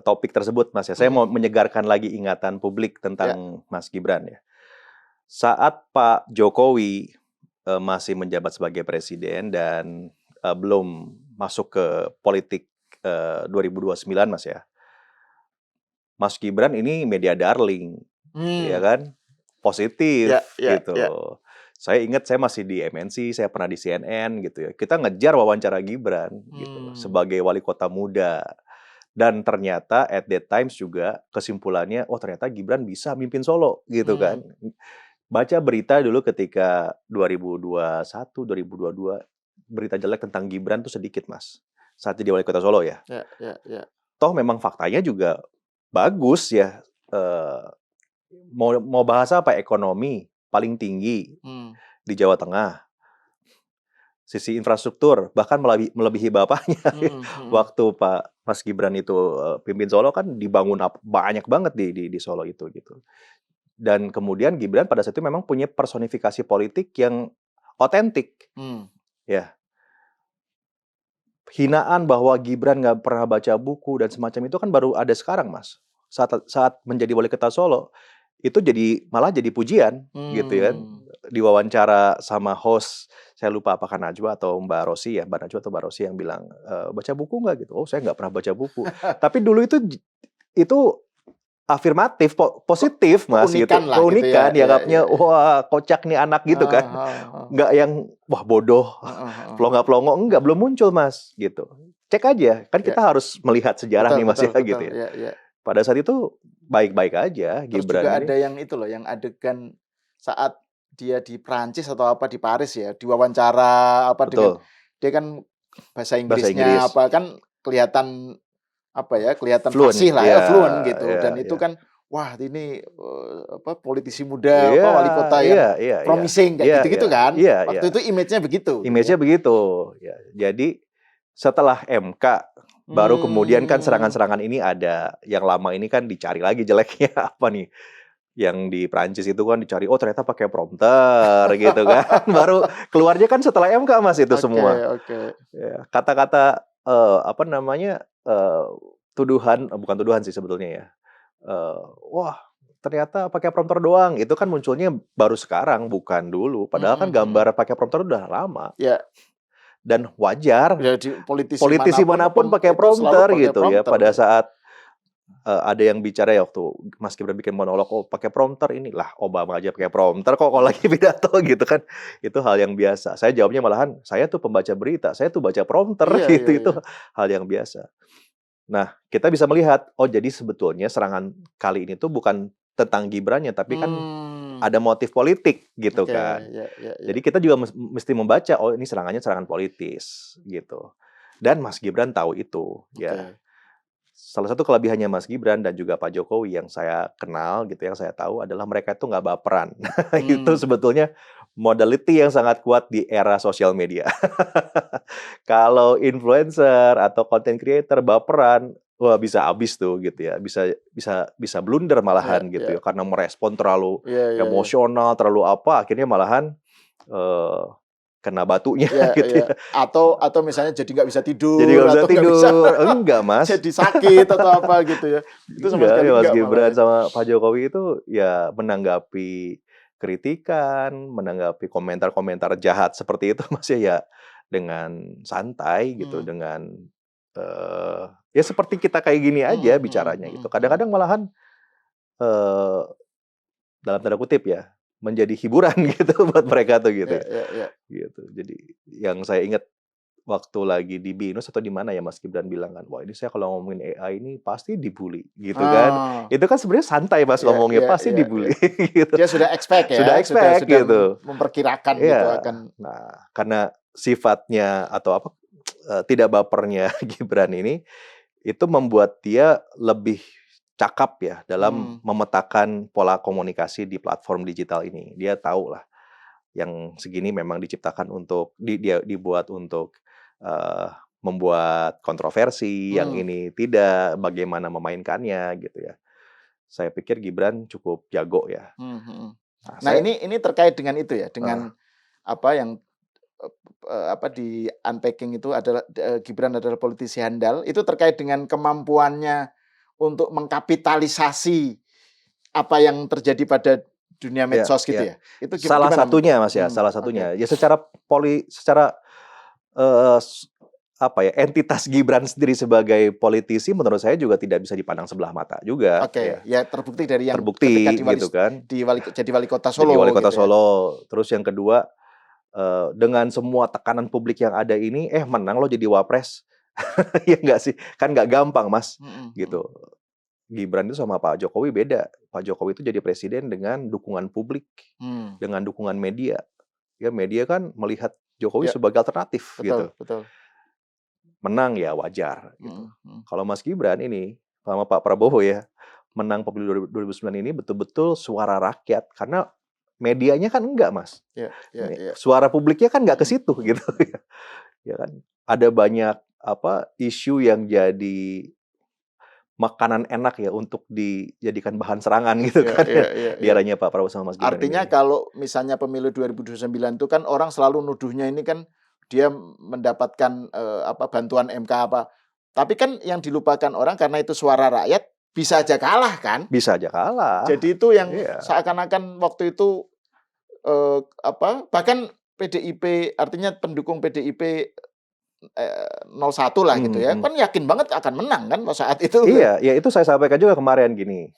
topik tersebut Mas ya, saya mau menyegarkan lagi ingatan publik tentang Mas Gibran ya. Saat Pak Jokowi masih menjabat sebagai presiden dan belum masuk ke politik 2029 Mas ya, Mas Gibran ini media darling, ya kan, positif gitu. Saya ingat saya masih di MNC, saya pernah di CNN gitu ya. Kita ngejar wawancara Gibran gitu sebagai wali kota muda. Dan ternyata at that times juga kesimpulannya, oh ternyata Gibran bisa mimpin Solo gitu kan. Baca berita dulu ketika 2021, 2022, berita jelek tentang Gibran tuh sedikit Mas. Saat jadi wali kota Solo ya. Toh memang faktanya juga bagus ya. Mau bahas apa, ekonomi paling tinggi di Jawa Tengah. sisi infrastruktur bahkan melebihi bapaknya. Waktu Mas Gibran itu pimpin Solo kan dibangun banyak banget di Solo itu gitu. Dan kemudian Gibran pada saat itu memang punya personifikasi politik yang otentik. Ya. Hinaan bahwa Gibran nggak pernah baca buku dan semacam itu kan baru ada sekarang, Mas. Saat menjadi wali kota Solo itu malah jadi pujian gitu ya. Diwawancara sama host, saya lupa apakah Najwa atau Mbak Rosi ya, Mbak Najwa atau Mbak Rosi yang bilang, baca buku nggak gitu? Oh, saya nggak pernah baca buku. Tapi dulu itu afirmatif, positif, Mas, gitu. Keunikan, dianggapnya wah kocak nih anak gitu kan. Nggak yang wah bodoh, pelongo-pelongo, enggak, belum muncul, Mas, gitu. Cek aja, kan kita harus melihat sejarah nih, Mas, gitu ya. Pada saat itu baik-baik aja Terus Gibran juga ini. ada yang itu loh, yang adegan saat dia di Prancis atau apa di Paris ya, diwawancara apa dengan dia kan bahasa Inggrisnya apa kan kelihatan fasih lah ya, fluent gitu. Dan itu kan wah ini politisi muda wali kota yang promising kayak gitu-gitu kan. Waktu itu image-nya begitu. Image-nya begitu. Ya, jadi setelah MK baru kemudian kan serangan-serangan ini ada. Yang lama ini kan dicari lagi jeleknya apa nih. Yang di Prancis itu kan dicari, oh ternyata pakai prompter gitu kan. Baru keluarnya kan setelah MK, Mas, itu semua. Ya, kata-kata tuduhan, bukan tuduhan sih sebetulnya ya. Wah ternyata pakai prompter doang. Itu kan munculnya baru sekarang, bukan dulu. Padahal kan gambar pakai prompter udah lama. Dan wajar ya, politisi manapun pakai prompter gitu ya. Pada saat ada yang bicara ya waktu Mas Gibran bikin monolog, oh pakai prompter inilah Obama aja pakai prompter kok kalau lagi pidato gitu kan. Itu hal yang biasa. Saya jawabnya malahan, saya tuh pembaca berita, saya tuh baca prompter gitu. Itu hal yang biasa. Nah, kita bisa melihat, oh jadi sebetulnya serangan kali ini tuh bukan tentang Gibrannya, tapi kan ada motif politik gitu kan. Jadi kita juga mesti membaca, oh ini serangan politis gitu. Dan Mas Gibran tahu itu, ya. Salah satu kelebihannya Mas Gibran dan juga Pak Jokowi yang saya kenal gitu, yang saya tahu adalah mereka itu nggak baperan. Itu sebetulnya modality yang sangat kuat di era sosial media. Kalau influencer atau content creator baperan, wah bisa habis tuh gitu ya, bisa blunder malahan gitu ya, karena merespon terlalu emosional, terlalu apa, akhirnya malahan kena batunya gitu ya. Atau misalnya jadi nggak bisa tidur, enggak, Mas, jadi sakit atau apa gitu ya. Itu sama sekali Mas Gibran sama Pak Jokowi itu ya menanggapi kritikan, menanggapi komentar-komentar jahat seperti itu Mas ya dengan santai gitu, dengan ya seperti kita kayak gini aja bicaranya gitu. Kadang-kadang malahan dalam tanda kutip ya menjadi hiburan gitu buat mereka tuh gitu. Gitu. Jadi yang saya ingat waktu lagi di BINUS atau di mana ya Mas Gibran bilang kan, wah ini saya kalau ngomongin AI ini pasti dibully gitu kan. Itu kan sebenarnya santai Mas ngomongnya, pasti dibully gitu. Dia sudah expect ya. Sudah gitu. Memperkirakan gitu akan. Nah, karena sifatnya atau tidak bapernya Gibran ini itu membuat dia lebih cakap ya dalam memetakan pola komunikasi di platform digital ini. Dia tahu lah yang segini memang diciptakan untuk dia dibuat untuk membuat kontroversi, yang ini tidak, bagaimana memainkannya gitu ya. Saya pikir Gibran cukup jago ya. Nah, ini terkait dengan itu ya, dengan apa yang di unpacking itu adalah Gibran adalah politisi handal, itu terkait dengan kemampuannya untuk mengkapitalisasi apa yang terjadi pada dunia medsos gitu ya. Itu salah satunya Mas ya, salah satunya. Ya secara entitas Gibran sendiri sebagai politisi menurut saya juga tidak bisa dipandang sebelah mata juga. Ya terbukti dari yang ketika gitu kan. Jadi wali kota Solo. Jadi wali kota Solo. Terus yang kedua, dengan semua tekanan publik yang ada ini, menang lo jadi wapres. Ya nggak sih, kan nggak gampang Mas, gitu. Gibran itu sama Pak Jokowi beda. Pak Jokowi itu jadi presiden dengan dukungan publik, dengan dukungan media. Ya media kan melihat Jokowi sebagai alternatif gitu. Betul. Menang ya wajar. Gitu. Kalau Mas Gibran ini sama Pak Prabowo ya menang pemilu 2009 ini betul-betul suara rakyat karena medianya kan enggak, Mas. Suara publiknya kan enggak ke situ gitu. Ya kan? Ada banyak isu yang jadi makanan enak ya untuk dijadikan bahan serangan gitu kan di eranya Pak Prabowo sama Mas Gibran. Artinya kalau misalnya pemilu 2029 itu kan orang selalu nuduhnya ini kan dia mendapatkan bantuan MK apa. Tapi kan yang dilupakan orang karena itu suara rakyat bisa aja kalah kan? Bisa aja kalah. Jadi itu yang seakan-akan waktu itu bahkan PDIP, artinya pendukung PDIP 01 lah gitu ya, kan yakin banget akan menang kan saat itu. Iya, ya itu saya sampaikan juga kemarin gini.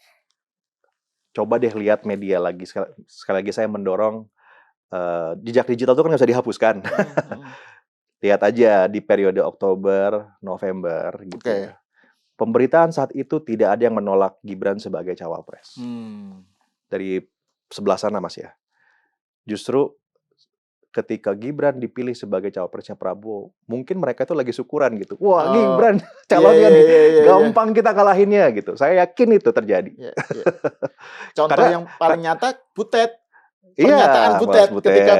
Coba deh lihat media lagi, sekali lagi saya mendorong jejak digital itu kan nggak bisa dihapuskan. Lihat aja di periode Oktober, November gitu ya. Pemberitaan saat itu tidak ada yang menolak Gibran sebagai cawapres. Dari sebelah sana, Mas ya. Justru ketika Gibran dipilih sebagai cawapresnya Prabowo, mungkin mereka itu lagi syukuran gitu. Wah, Gibran calonnya nih, gampang kita kalahinnya gitu. Saya yakin itu terjadi. Contoh yang paling nyata, Butet. Pernyataan Butet ketika,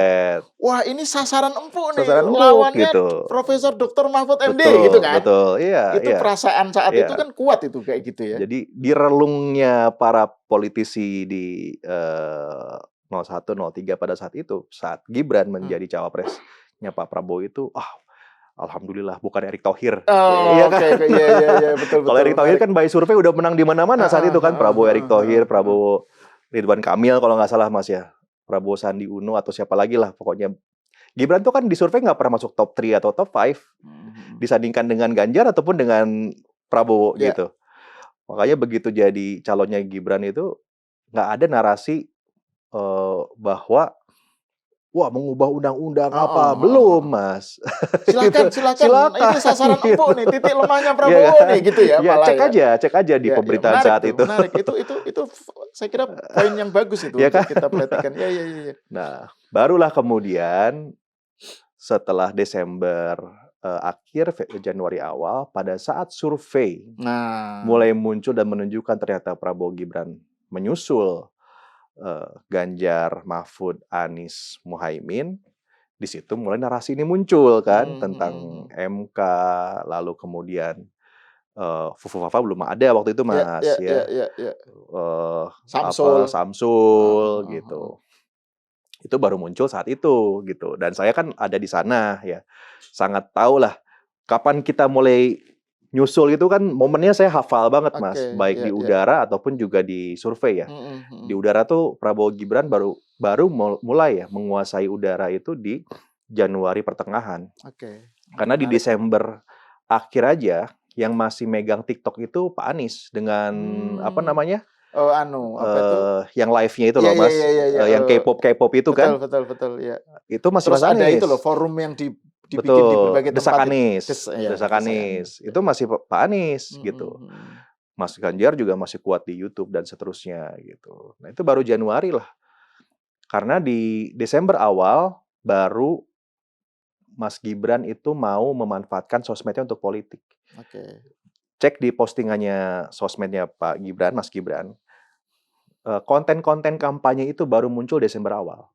wah ini sasaran empuk nih, lawannya gitu. Profesor Dr. Mahfud MD gitu kan. Betul, iya. Itu perasaan saat itu kan kuat itu kayak gitu ya. Jadi di relungnya para politisi di 01, 03 pada saat itu, saat Gibran menjadi cawapresnya Pak Prabowo itu, alhamdulillah bukan Erick Thohir. Iya betul. Kalau Erick Thohir kan by survei udah menang di mana-mana saat itu kan, Prabowo Erick Thohir, Prabowo Ridwan Kamil kalau nggak salah Mas ya, Prabowo Sandi Uno atau siapa lagi lah pokoknya. Gibran tuh kan di survei nggak pernah masuk top 3 atau top 5 disandingkan dengan Ganjar ataupun dengan Prabowo gitu. Makanya begitu jadi calonnya Gibran itu nggak ada narasi bahwa wah mengubah undang-undang belum Mas. Silakan. Ini sasaran empuk nih, titik lemahnya Prabowo nih gitu ya. Cek aja di pemberitaan menarik saat tuh, itu. Menarik. Itu saya kira poin yang bagus itu untuk kita perhatikan. Iya. Nah, barulah kemudian setelah Desember akhir Januari awal, pada saat survei mulai muncul dan menunjukkan ternyata Prabowo Gibran menyusul Ganjar, Mahfud, Anies, Muhaimin, di situ mulai narasi ini muncul kan tentang MK, lalu kemudian Fufu-Fafa belum ada waktu itu Mas Samsul gitu. Itu baru muncul saat itu gitu. Dan saya kan ada di sana ya. Sangat tahu lah kapan kita mulai nyusul itu kan momennya saya hafal banget Mas, baik di udara ataupun juga di survei ya. Di udara tuh Prabowo Gibran baru mulai ya menguasai udara itu di Januari pertengahan. Karena di Desember akhir aja yang masih megang TikTok itu Pak Anies dengan apa namanya? Yang live-nya itu loh Mas, yang K-pop itu kan. Betul ya. Itu masih Mas Anies. Ada itu loh forum yang dibikin di berbagai tempat. Desak Anies. Itu masih Pak Anies gitu. Mas Ganjar juga masih kuat di YouTube dan seterusnya gitu. Nah, itu baru Januari lah. Karena di Desember awal baru Mas Gibran itu mau memanfaatkan sosmednya untuk politik. Cek di postingannya sosmednya Pak Gibran, Mas Gibran. Konten-konten kampanye itu baru muncul Desember awal.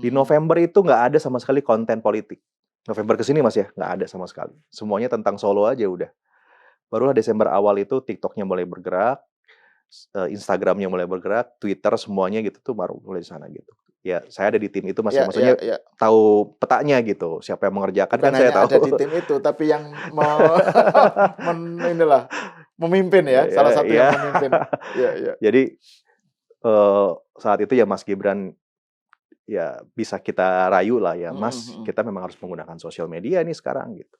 Di November itu nggak ada sama sekali konten politik. November kesini Mas ya, nggak ada sama sekali. Semuanya tentang Solo aja udah. Barulah Desember awal itu TikTok-nya mulai bergerak, Instagram-nya mulai bergerak, Twitter semuanya gitu tuh baru mulai di sana gitu. Ya, saya ada di tim itu Mas, maksudnya tahu petanya gitu. Siapa yang mengerjakan bukan kan saya tahu. Ada di tim itu, tapi yang memimpin ya, salah satu yang memimpin. Jadi saat itu ya Mas Gibran ya bisa kita rayu lah ya, Mas, kita memang harus menggunakan sosial media nih sekarang gitu.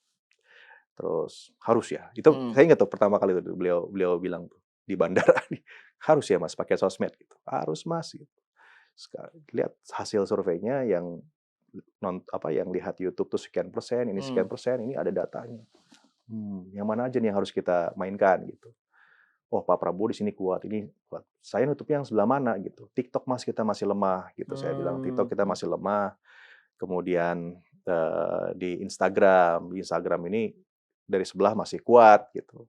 Terus harus ya. Itu saya ingat tuh pertama kali itu beliau bilang tuh di bandara nih, harus ya Mas pakai sosmed gitu. Harus Mas gitu. Lihat hasil surveinya yang yang lihat YouTube tuh sekian persen, ini sekian persen, ini ada datanya. Yang mana aja nih yang harus kita mainkan gitu. Oh Pak Prabowo di sini kuat, ini kuat. Saya nutupnya yang sebelah mana gitu. TikTok Mas kita masih lemah gitu. Saya bilang TikTok kita masih lemah. Kemudian di Instagram ini dari sebelah masih kuat gitu.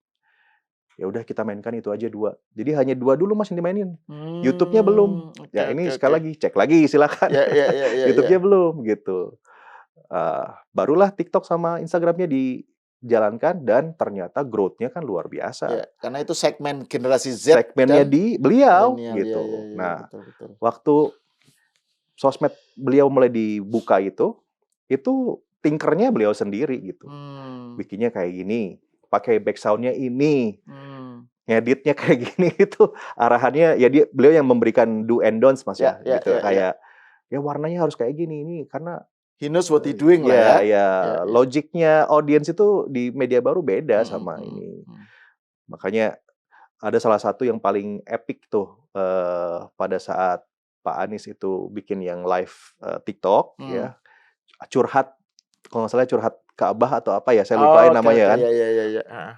Ya udah kita mainkan itu aja 2. Jadi hanya 2 dulu Mas yang dimainin. YouTube-nya belum. Ya ini sekali lagi cek lagi silakan. Ya. YouTube-nya belum gitu. Barulah TikTok sama Instagram-nya dijalankan dan ternyata growth-nya kan luar biasa. Ya, karena itu segmen generasi Z. Segmennya dan di beliau milenial. gitu. Ya, Nah, betul. waktu sosmed beliau mulai dibuka itu tinkernya beliau sendiri gitu. Bikinnya kayak gini, pakai back sound-nya ini, ngeditnya kayak gini itu arahannya ya beliau yang memberikan do and don'ts Mas ya gitu. Kayak ya warnanya harus kayak gini ini karena he knows what he doing lah ya. Ya, logiknya audiens itu di media baru beda sama ini. Makanya ada salah satu yang paling epic tuh pada saat Pak Anies itu bikin yang live TikTok ya, curhat, kalau nggak salah curhat ke Abah atau apa ya, saya lupain namanya kan. Iya.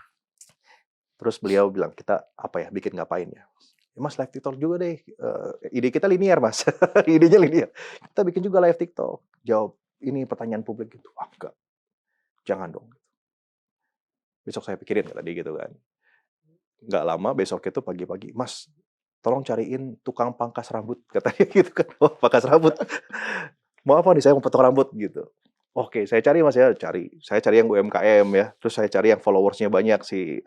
Terus beliau bilang, kita apa ya, bikin ngapain ya? Mas live TikTok juga deh, ide kita linear Mas, idenya linear. Kita bikin juga live TikTok, jawab ini pertanyaan publik gitu. Enggak, jangan dong. Besok saya pikirin kata dia gitu kan. Nggak lama besok itu pagi-pagi, Mas tolong cariin tukang pangkas rambut katanya gitu kan. Oh, pangkas rambut. Mau apa nih, saya mau potong rambut gitu. Oke, saya cari Mas ya, saya cari yang UMKM ya. Terus saya cari yang followersnya banyak si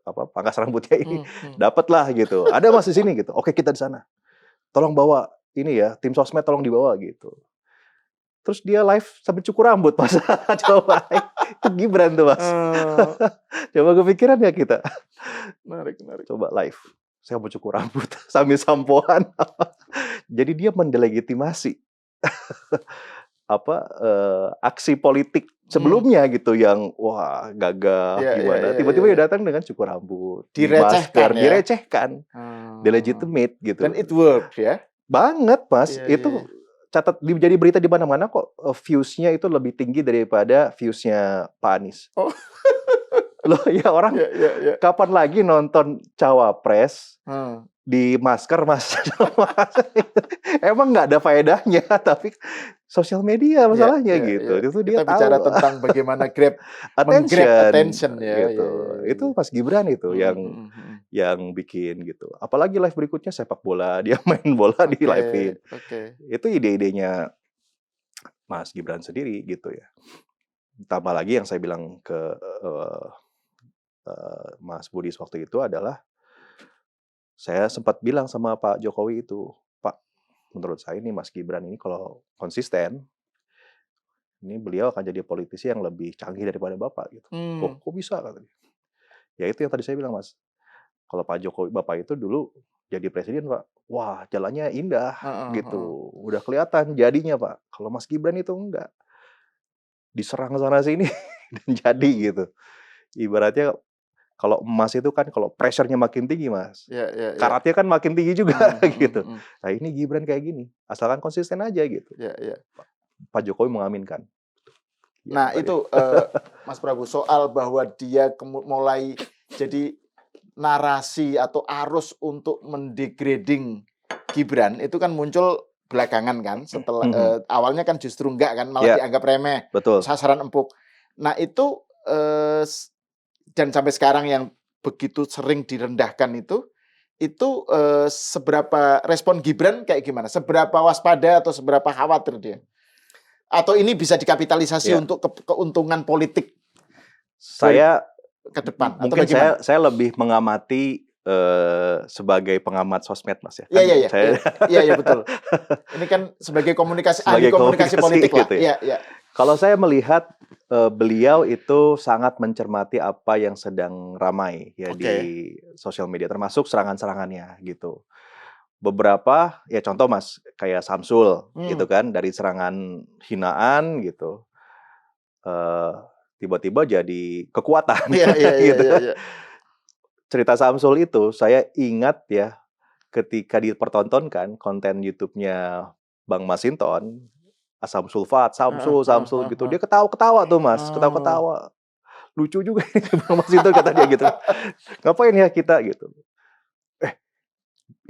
pangkas rambutnya ini. Dapatlah gitu. Ada Mas di sini gitu. Oke, kita di sana. Tolong bawa ini ya, tim sosmed tolong dibawa gitu. Terus dia live sambil cukur rambut Mas. Coba itu Gibran tuh Mas. Coba kepikiran ya kita. Menarik. Coba live. Saya mau cukur rambut sambil sampoan. Jadi dia mendelegitimasi aksi politik sebelumnya gitu yang wah gagah gimana. Tiba-tiba dia datang dengan cukur rambut, direcehkan, delegitimate gitu. Dan it worked ya. Banget Mas. Itu catat jadi berita di mana-mana kok, views-nya itu lebih tinggi daripada views-nya Pak Anies. Oh. Loh ya orang kapan lagi nonton cawapres di masker Mas? Emang nggak ada faedahnya, tapi sosial media masalahnya gitu. Itu dia kita bicara tahu. tentang bagaimana grab attention ya. Gitu. Itu Mas Gibran itu yang bikin gitu. Apalagi live berikutnya sepak bola, dia main bola di live-in. Itu ide-idenya Mas Gibran sendiri gitu ya. Tambah lagi yang saya bilang ke Mas Budi waktu itu adalah saya sempat bilang sama Pak Jokowi itu, Pak, menurut saya ini Mas Gibran ini kalau konsisten, ini beliau akan jadi politisi yang lebih canggih daripada Bapak gitu. Kok bisa katanya? Ya itu yang tadi saya bilang Mas. Kalau Pak Jokowi Bapak itu dulu jadi presiden Pak, wah jalannya indah gitu, udah kelihatan jadinya Pak. Kalau Mas Gibran itu enggak, diserang sana sini dan jadi gitu. Ibaratnya kalau emas itu kan kalau pressure-nya makin tinggi Mas, karatnya kan makin tinggi juga gitu. Nah ini Gibran kayak gini, asalkan konsisten aja gitu. Pak Jokowi mengaminkan. Nah itu Mas Prabu, soal bahwa dia mulai jadi narasi atau arus untuk mendegrading Gibran itu kan muncul belakangan kan, setelah awalnya kan justru enggak kan, malah dianggap remeh, sasaran empuk. Nah itu dan sampai sekarang yang begitu sering direndahkan itu seberapa respon Gibran kayak gimana? Seberapa waspada atau seberapa khawatir dia? Atau ini bisa dikapitalisasi untuk keuntungan politik saya ke depan? Mungkin saya lebih mengamati sebagai pengamat sosmed Mas ya. Iya betul. Ini kan sebagai ahli komunikasi politik gitu lah. Iya. Kalau saya melihat beliau itu sangat mencermati apa yang sedang ramai ya di sosial media, termasuk serangan-serangannya gitu. Beberapa ya contoh Mas kayak Samsul gitu kan, dari serangan hinaan gitu tiba-tiba jadi kekuatan gitu. Cerita Samsul itu saya ingat ya ketika dipertontonkan konten YouTube-nya Bang Masinton, Samsul gitu, dia ketawa-ketawa tuh Mas, ketawa-ketawa. Lucu juga ini Bang Masinton kata dia gitu. Ngapain ya kita gitu.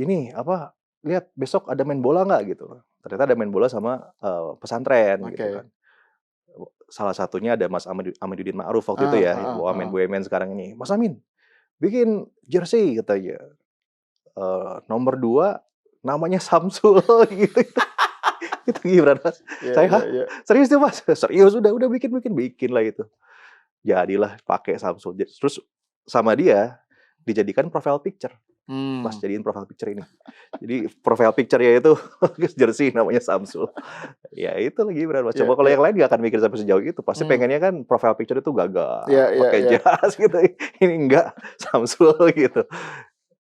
Ini apa, lihat besok ada main bola nggak gitu. Ternyata ada main bola sama pesantren gitu kan. Salah satunya ada Mas Amiduddin Ma'ruf waktu itu ya, Wamen BUMN sekarang ini. Mas Amin, bikin jersey katanya. Nomor 2 namanya Samsul gitu. Itu Gibran, Mas. Saya, "Hah? Serius tuh, Mas?" "Serius, udah bikin lah itu." Jadilah pakai Samsul. Terus sama dia dijadikan profile picture. Mas jadiin profile picture ini. Jadi profile picture-nya itu jersey namanya Samsul. Ya itu lagi Gibran, Mas. Coba kalau yang lain nggak akan mikir sampai sejauh itu. Pasti pengennya kan profile picture itu gagah, pakai jas gitu. Ini enggak, Samsul gitu.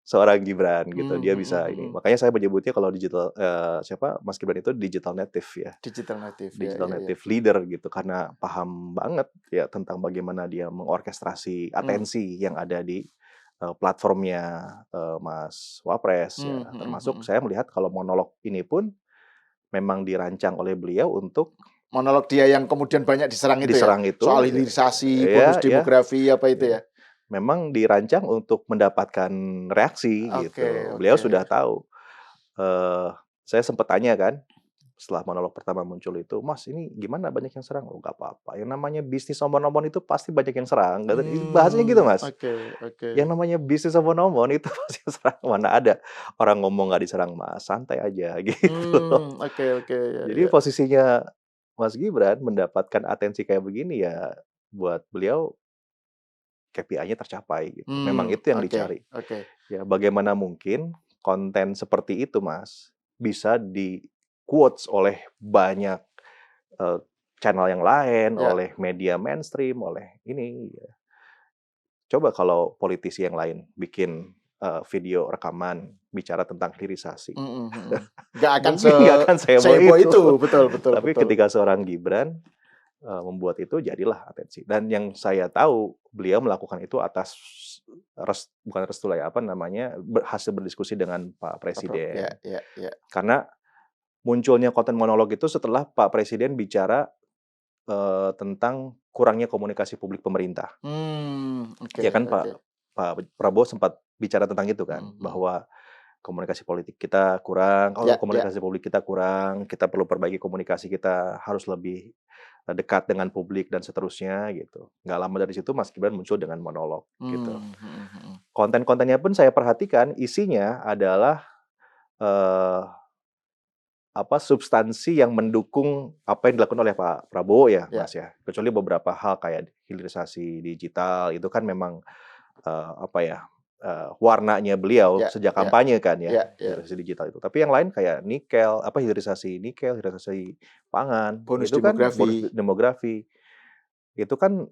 Seorang Gibran gitu, dia bisa ini. Makanya saya menyebutnya kalau digital Mas Gibran itu digital native ya. Digital native. Digital native leader gitu, karena paham banget ya tentang bagaimana dia mengorkestrasi atensi yang ada di platformnya Mas Wapres ya. Termasuk saya melihat kalau monolog ini pun memang dirancang oleh beliau untuk monolog dia yang kemudian banyak diserang itu ya. Soal hilirisasi, bonus demografi apa itu ya. Memang dirancang untuk mendapatkan reaksi gitu. Beliau sudah tahu. Saya sempat tanya kan, setelah monolog pertama muncul itu, "Mas, ini gimana banyak yang serang?" "Oh, nggak apa-apa. Yang namanya bisnis omon-omon itu pasti banyak yang serang." Bahasanya gitu, Mas. Yang namanya bisnis omon-omon itu pasti serang. Mana ada orang ngomong nggak diserang, Mas. Santai aja gitu. Jadi posisinya Mas Gibran mendapatkan atensi kayak begini ya buat beliau KPI-nya tercapai gitu. Memang itu yang dicari. Ya bagaimana mungkin konten seperti itu, Mas, bisa di-quotes oleh banyak channel yang lain, oleh media mainstream, oleh ini. Ya. Coba kalau politisi yang lain bikin video rekaman bicara tentang hilirisasi. Nggak akan seheboh itu. Betul. Tapi ketika seorang Gibran membuat itu, jadilah atensi. Dan yang saya tahu beliau melakukan itu atas bukan restu lah ya, hasil berdiskusi dengan Pak Presiden. Karena munculnya konten monolog itu setelah Pak Presiden bicara tentang kurangnya komunikasi publik pemerintah. Ya kan Pak Prabowo sempat bicara tentang itu kan, bahwa komunikasi politik kita kurang, komunikasi publik kita kurang, kita perlu perbaiki komunikasi kita, harus lebih dekat dengan publik dan seterusnya gitu. Nggak lama dari situ Mas Gibran muncul dengan monolog gitu. Konten-kontennya pun saya perhatikan isinya adalah substansi yang mendukung apa yang dilakukan oleh Pak Prabowo ya, Mas ya. Kecuali beberapa hal kayak hilirisasi digital itu kan memang warnanya beliau sejak kampanye kan ya, hilirisasi digital itu. Tapi yang lain kayak hilirisasi nikel, hilirisasi pangan, bonus itu demografi. Kan bonus demografi. Itu kan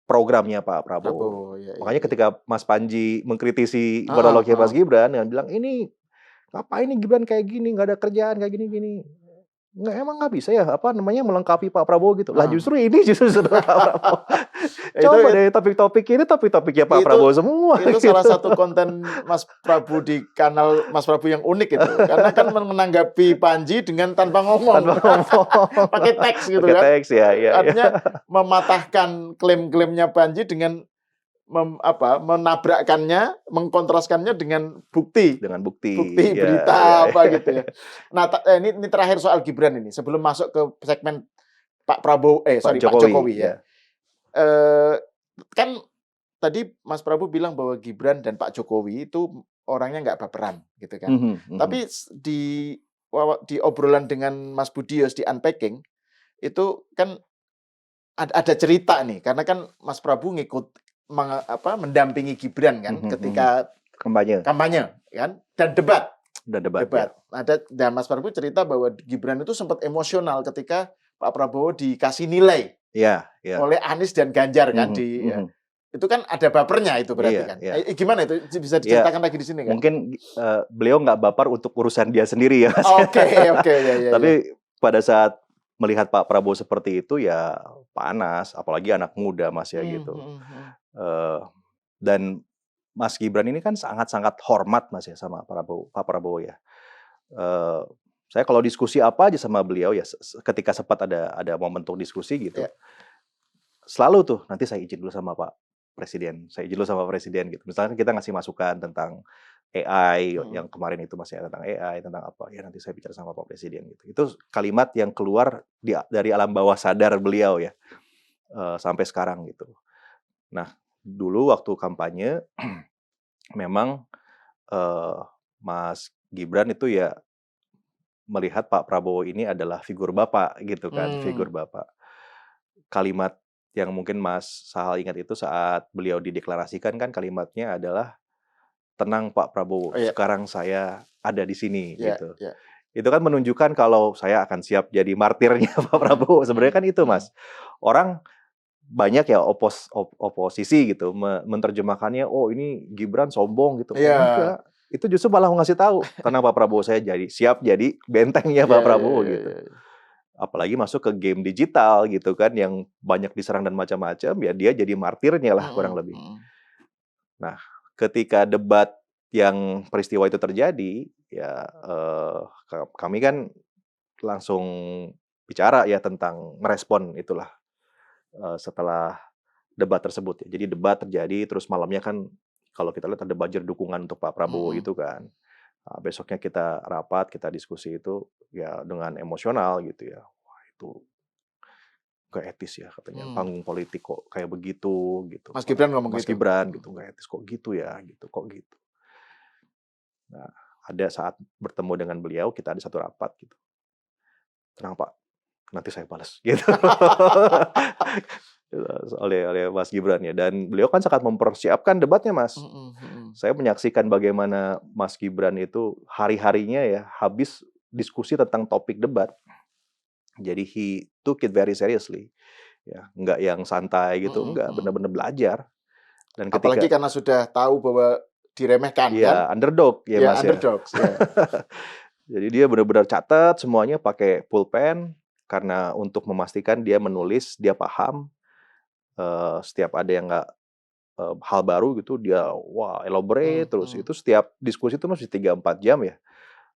programnya Pak Prabowo. Makanya ketika Mas Panji mengkritisi monolognya Mas Gibran dengan bilang ini ngapain nih Gibran kayak gini, nggak ada kerjaan kayak gini. Emang nggak bisa ya melengkapi Pak Prabowo gitu. Lah justru Pak Prabowo. Coba deh topik-topik ini topik-topiknya Pak Prabowo semua. Itu salah satu konten Mas Prabu di kanal Mas Prabu yang unik itu. Karena kan menanggapi Panji dengan tanpa ngomong. Pakai teks gitu kan. Teks ya. Artinya mematahkan klaim-klaimnya Panji dengan menabrakkannya, mengkontraskannya dengan bukti. Berita apa gitu ya. Nah, ini terakhir soal Gibran ini. Sebelum masuk ke segmen Pak Jokowi ya. Kan tadi Mas Prabu bilang bahwa Gibran dan Pak Jokowi itu orangnya nggak baperan gitu kan. Tapi di obrolan dengan Mas Budios di Unpacking itu kan ada cerita nih, karena kan Mas Prabu mendampingi Gibran kan ketika kampanye kan dan debat. Dan Mas Prabu cerita bahwa Gibran itu sempat emosional ketika Pak Prabowo dikasih nilai oleh Anies dan Ganjar kan itu kan ada bapernya itu berarti kan. Gimana itu bisa diceritakan lagi di sini kan? Mungkin beliau nggak baper untuk urusan dia sendiri ya. Oke. Tapi pada saat melihat Pak Prabowo seperti itu ya panas, apalagi anak muda Mas ya gitu. Dan Mas Gibran ini kan sangat-sangat hormat Mas ya sama Pak Prabowo ya. Saya kalau diskusi apa aja sama beliau ya, ketika sempat ada momentum diskusi gitu, selalu tuh nanti saya izin dulu sama Pak Presiden, gitu. Misalnya kita ngasih masukan tentang AI yang kemarin itu masih tentang AI, tentang apa ya nanti saya bicara sama Pak Presiden gitu. Itu kalimat yang keluar dari alam bawah sadar beliau ya sampai sekarang gitu. Nah dulu waktu kampanye memang Mas Gibran itu ya melihat Pak Prabowo ini adalah figur bapak gitu kan, figur bapak. Kalimat yang mungkin Mas Sahal ingat itu saat beliau dideklarasikan kan kalimatnya adalah tenang Pak Prabowo, sekarang saya ada di sini gitu. Itu kan menunjukkan kalau saya akan siap jadi martirnya Pak Prabowo. Sebenarnya kan itu Mas. Orang banyak ya oposisi gitu menerjemahkannya, oh ini Gibran sombong gitu. Enggak, itu justru malah ngasih tahu tenang Pak Prabowo, saya siap jadi bentengnya Pak Prabowo gitu. Apalagi masuk ke game digital gitu kan yang banyak diserang dan macam-macam, ya dia jadi martirnya lah kurang lebih. Nah, ketika debat yang peristiwa itu terjadi, ya kami kan langsung bicara ya tentang merespon itulah setelah debat tersebut. Jadi debat terjadi, terus malamnya kan kalau kita lihat ada banjir dukungan untuk Pak Prabowo itu kan. Nah, besoknya kita rapat, kita diskusi itu ya dengan emosional gitu ya. Wah itu gak etis ya katanya, panggung politik kok kayak begitu gitu. Mas Gibran ngomong Mas gitu? Gibran gitu, gak etis kok gitu ya gitu, kok gitu. Nah, ada saat bertemu dengan beliau, kita ada satu rapat gitu. Tenang Pak, nanti saya balas gitu. oleh Mas Gibran ya, dan beliau kan sangat mempersiapkan debatnya Mas. Saya menyaksikan bagaimana Mas Gibran itu hari-harinya ya habis diskusi tentang topik debat. Jadi he took it very seriously. Ya, enggak yang santai gitu, enggak, benar-benar belajar. Dan apalagi karena sudah tahu bahwa diremehkan ya, kan? underdog ya Mas underdogs, ya. Jadi dia benar-benar catat semuanya pakai pulpen karena untuk memastikan dia menulis, dia paham. Setiap ada yang nggak hal baru gitu dia wah elaborate terus. Itu setiap diskusi itu masih 3-4 jam ya.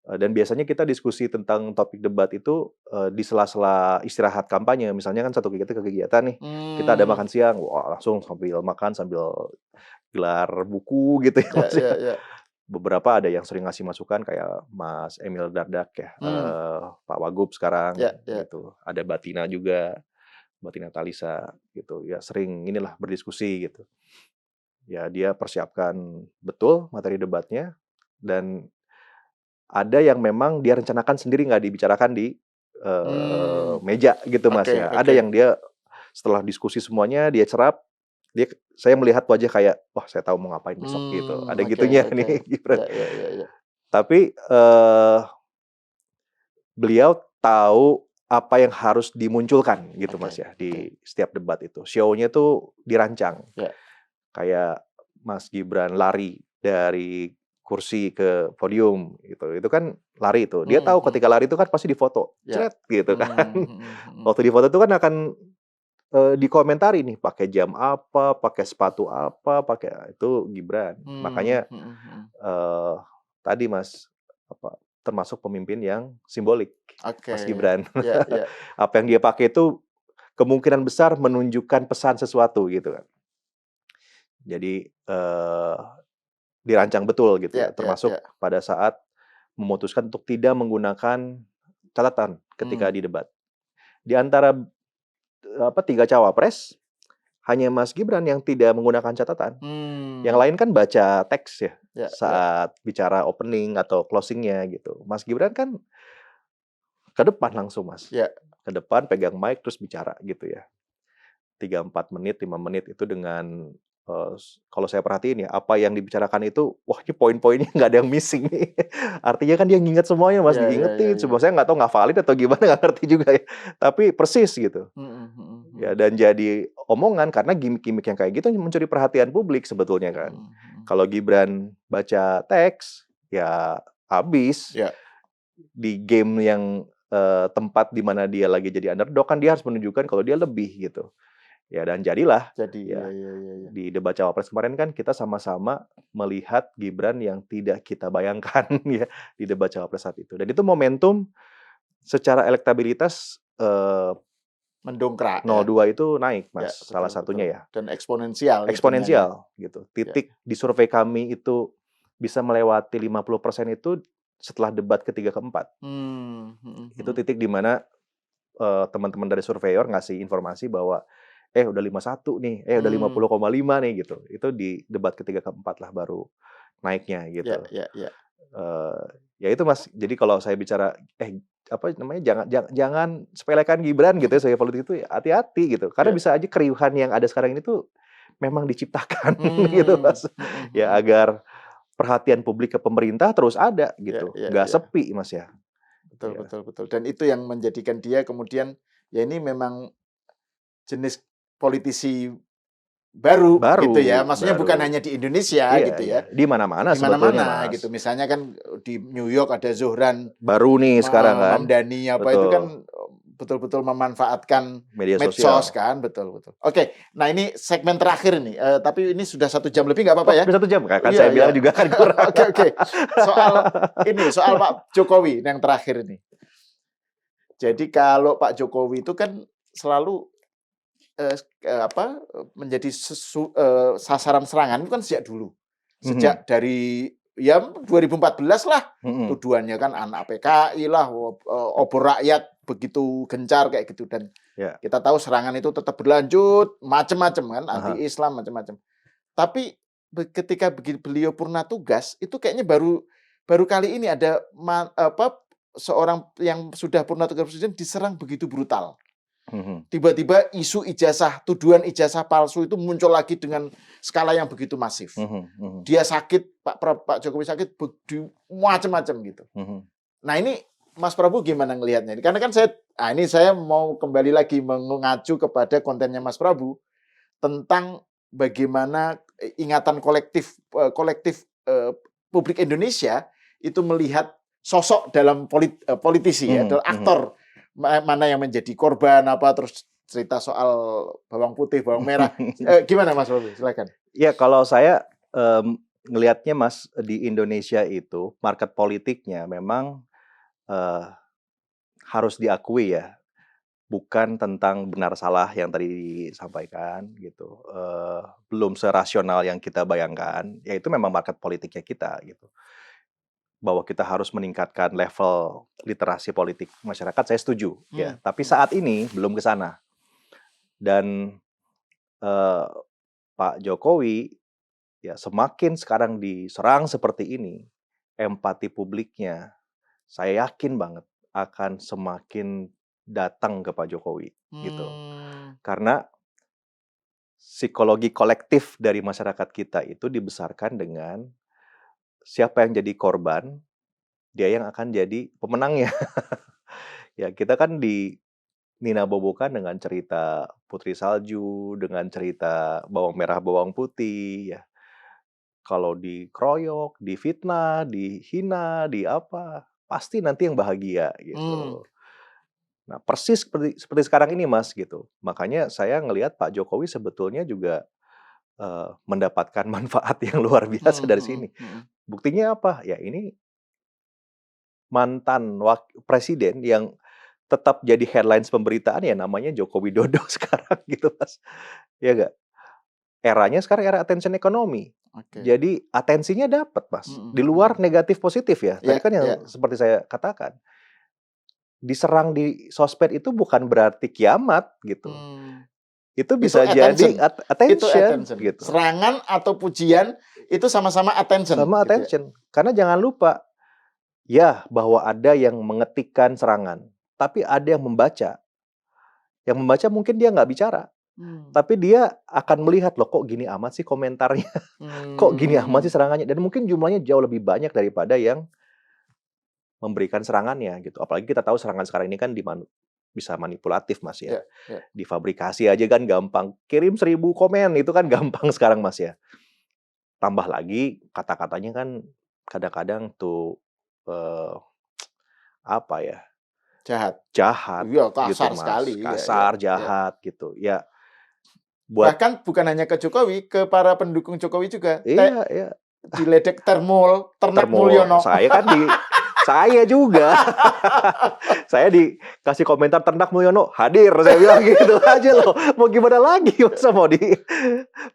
Dan biasanya kita diskusi tentang topik debat itu di sela-sela istirahat kampanye. Misalnya kan satu kegiatan nih, kita ada makan siang, wah langsung sambil makan sambil gelar buku gitu ya Mas ya. Beberapa ada yang sering ngasih masukan kayak Mas Emil Dardak ya, Pak Wagub sekarang gitu. Ada Batina juga, Batina Talisa gitu. Ya sering inilah berdiskusi gitu. Ya dia persiapkan betul materi debatnya, dan ada yang memang dia rencanakan sendiri nggak dibicarakan di meja gitu Mas ya. Ada yang dia setelah diskusi semuanya dia serap, saya melihat wajah kayak, wah saya tahu mau ngapain besok gitu. Ada gitunya nih Gibran. Tapi beliau tahu apa yang harus dimunculkan gitu Mas ya di setiap debat itu. Show-nya tuh dirancang. Kayak Mas Gibran lari dari kursi ke podium gitu. Itu kan lari itu. Dia tahu ketika lari itu kan pasti difoto. Cret gitu kan. Waktu difoto itu kan akan dikomentari nih pakai jam apa, pakai sepatu apa, pakai itu Gibran. Makanya tadi Mas termasuk pemimpin yang simbolik, Mas Gibran. Apa yang dia pakai itu kemungkinan besar menunjukkan pesan sesuatu gitu kan. Jadi dirancang betul gitu ya, termasuk pada saat memutuskan untuk tidak menggunakan catatan ketika di debat. Di antara 3 cawapres, hanya Mas Gibran yang tidak menggunakan catatan. Yang lain kan baca teks ya, saat bicara opening atau closing-nya gitu. Mas Gibran kan ke depan langsung Mas. Ke depan pegang mic terus bicara gitu ya. 3-4 menit, 5 menit itu dengan kalau saya perhatiin ya, apa yang dibicarakan itu, wah ini poin-poinnya nggak ada yang missing nih. Artinya kan dia nginget semuanya Mas, diingetin. Cuma saya nggak tahu ngafalin atau gimana, nggak ngerti juga ya. Tapi persis gitu. Ya, dan jadi omongan karena gimmick-gimmick yang kayak gitu mencuri perhatian publik sebetulnya kan. Kalau Gibran baca teks, ya habis. Di game yang tempat di mana dia lagi jadi underdog kan dia harus menunjukkan kalau dia lebih gitu. Ya dan jadilah. Di debat cawapres kemarin kan kita sama-sama melihat Gibran yang tidak kita bayangkan ya di debat cawapres saat itu. Dan itu momentum secara elektabilitas mendongkrak. 02 itu naik Mas, salah satunya ya. Dan eksponensial. Eksponensial gitu. Titik di survei kami itu bisa melewati 50% itu setelah debat ketiga keempat. Itu titik di mana teman-teman dari surveyor ngasih informasi bahwa udah 51 nih, udah 50,5 nih gitu. Itu di debat ketiga keempat lah baru naiknya gitu. Ya itu Mas. Jadi kalau saya bicara apa namanya jangan sepelekan Gibran gitu ya sebagai politik itu, hati-hati gitu. Karena bisa aja keriuhan yang ada sekarang ini tuh memang diciptakan gitu Mas. Ya agar perhatian publik ke pemerintah terus ada gitu. Nggak sepi Mas ya. Betul. Dan itu yang menjadikan dia kemudian ya ini memang jenis politisi baru gitu ya. Maksudnya bukan hanya di Indonesia gitu ya. Di mana-mana sebetulnya Mas. Gitu. Misalnya kan di New York ada Zohran baru nih sekarang kan. Mamdani itu kan betul-betul memanfaatkan medsos kan, betul. Oke, nah ini segmen terakhir nih, tapi ini sudah 1 jam lebih, nggak apa-apa ya? 1 jam kan saya bilang juga kan kurang. Oke. Soal Pak Jokowi yang terakhir ini. Jadi kalau Pak Jokowi itu kan selalu menjadi sasaran serangan itu kan sejak dulu, sejak dari 2014 lah, tuduhannya kan anak PKI lah, obor rakyat begitu gencar kayak gitu, dan kita tahu serangan itu tetap berlanjut, macam-macam kan, anti-Islam macam-macam. Tapi ketika beliau purna tugas itu kayaknya baru kali ini ada seorang yang sudah purna tugas presiden diserang begitu brutal. Tiba-tiba isu tuduhan ijazah palsu itu muncul lagi dengan skala yang begitu masif. Dia sakit, Pak Jokowi sakit, macam-macam gitu. Nah ini Mas Prabu gimana ngelihatnya? Karena kan saya mau kembali lagi mengacu kepada kontennya Mas Prabu tentang bagaimana ingatan kolektif publik Indonesia itu melihat sosok dalam politisi ya, adalah aktor. Mana yang menjadi korban terus cerita soal bawang putih, bawang merah. Gimana Mas Prabu? Silakan. Ya kalau saya ngelihatnya Mas, di Indonesia itu market politiknya memang harus diakui ya, bukan tentang benar salah yang tadi disampaikan gitu. Belum serasional yang kita bayangkan. Ya itu memang market politiknya kita gitu. Bahwa kita harus meningkatkan level literasi politik masyarakat, saya setuju ya. Tapi saat ini belum ke sana. Dan Pak Jokowi ya semakin sekarang diserang seperti ini, empati publiknya saya yakin banget akan semakin datang ke Pak Jokowi gitu. Karena psikologi kolektif dari masyarakat kita itu dibesarkan dengan siapa yang jadi korban, dia yang akan jadi pemenangnya. Ya, kita kan dininabobokan dengan cerita Putri Salju, dengan cerita bawang merah, bawang putih, ya. Kalau dikeroyok, difitnah, dihina, pasti nanti yang bahagia, gitu. Nah, persis seperti sekarang ini, Mas, gitu. Makanya saya ngelihat Pak Jokowi sebetulnya juga mendapatkan manfaat yang luar biasa dari sini. Buktinya apa? Ya ini mantan presiden yang tetap jadi headlines pemberitaan ya namanya Joko Widodo sekarang gitu Mas. Ya nggak? Eranya sekarang era attention ekonomi. Jadi atensinya dapat Mas. Di luar negatif positif ya. Tadi kan yang seperti saya katakan. Diserang di sosmed itu bukan berarti kiamat gitu. Itu bisa jadi attention gitu. Serangan atau pujian itu sama-sama attention. Sama attention. Karena jangan lupa ya bahwa ada yang mengetikkan serangan, tapi ada yang membaca. Yang membaca mungkin dia nggak bicara, tapi dia akan melihat loh kok gini amat sih komentarnya, kok gini amat sih serangannya, dan mungkin jumlahnya jauh lebih banyak daripada yang memberikan serangannya gitu. Apalagi kita tahu serangan sekarang ini kan bisa manipulatif Mas ya. Difabrikasi aja kan gampang. Kirim 1000 komen itu kan gampang sekarang Mas ya. Tambah lagi kata-katanya kan kadang-kadang tuh jahat iya, kasar gitu, Mas. sekali, kasar jahat gitu ya. Bahkan bukan hanya ke Jokowi, ke para pendukung Jokowi juga. Iya. Diledek Ternak Mulyono. Saya juga. Saya dikasih komentar Ternak Mulyono hadir, saya bilang gitu aja loh. Mau gimana lagi masa mau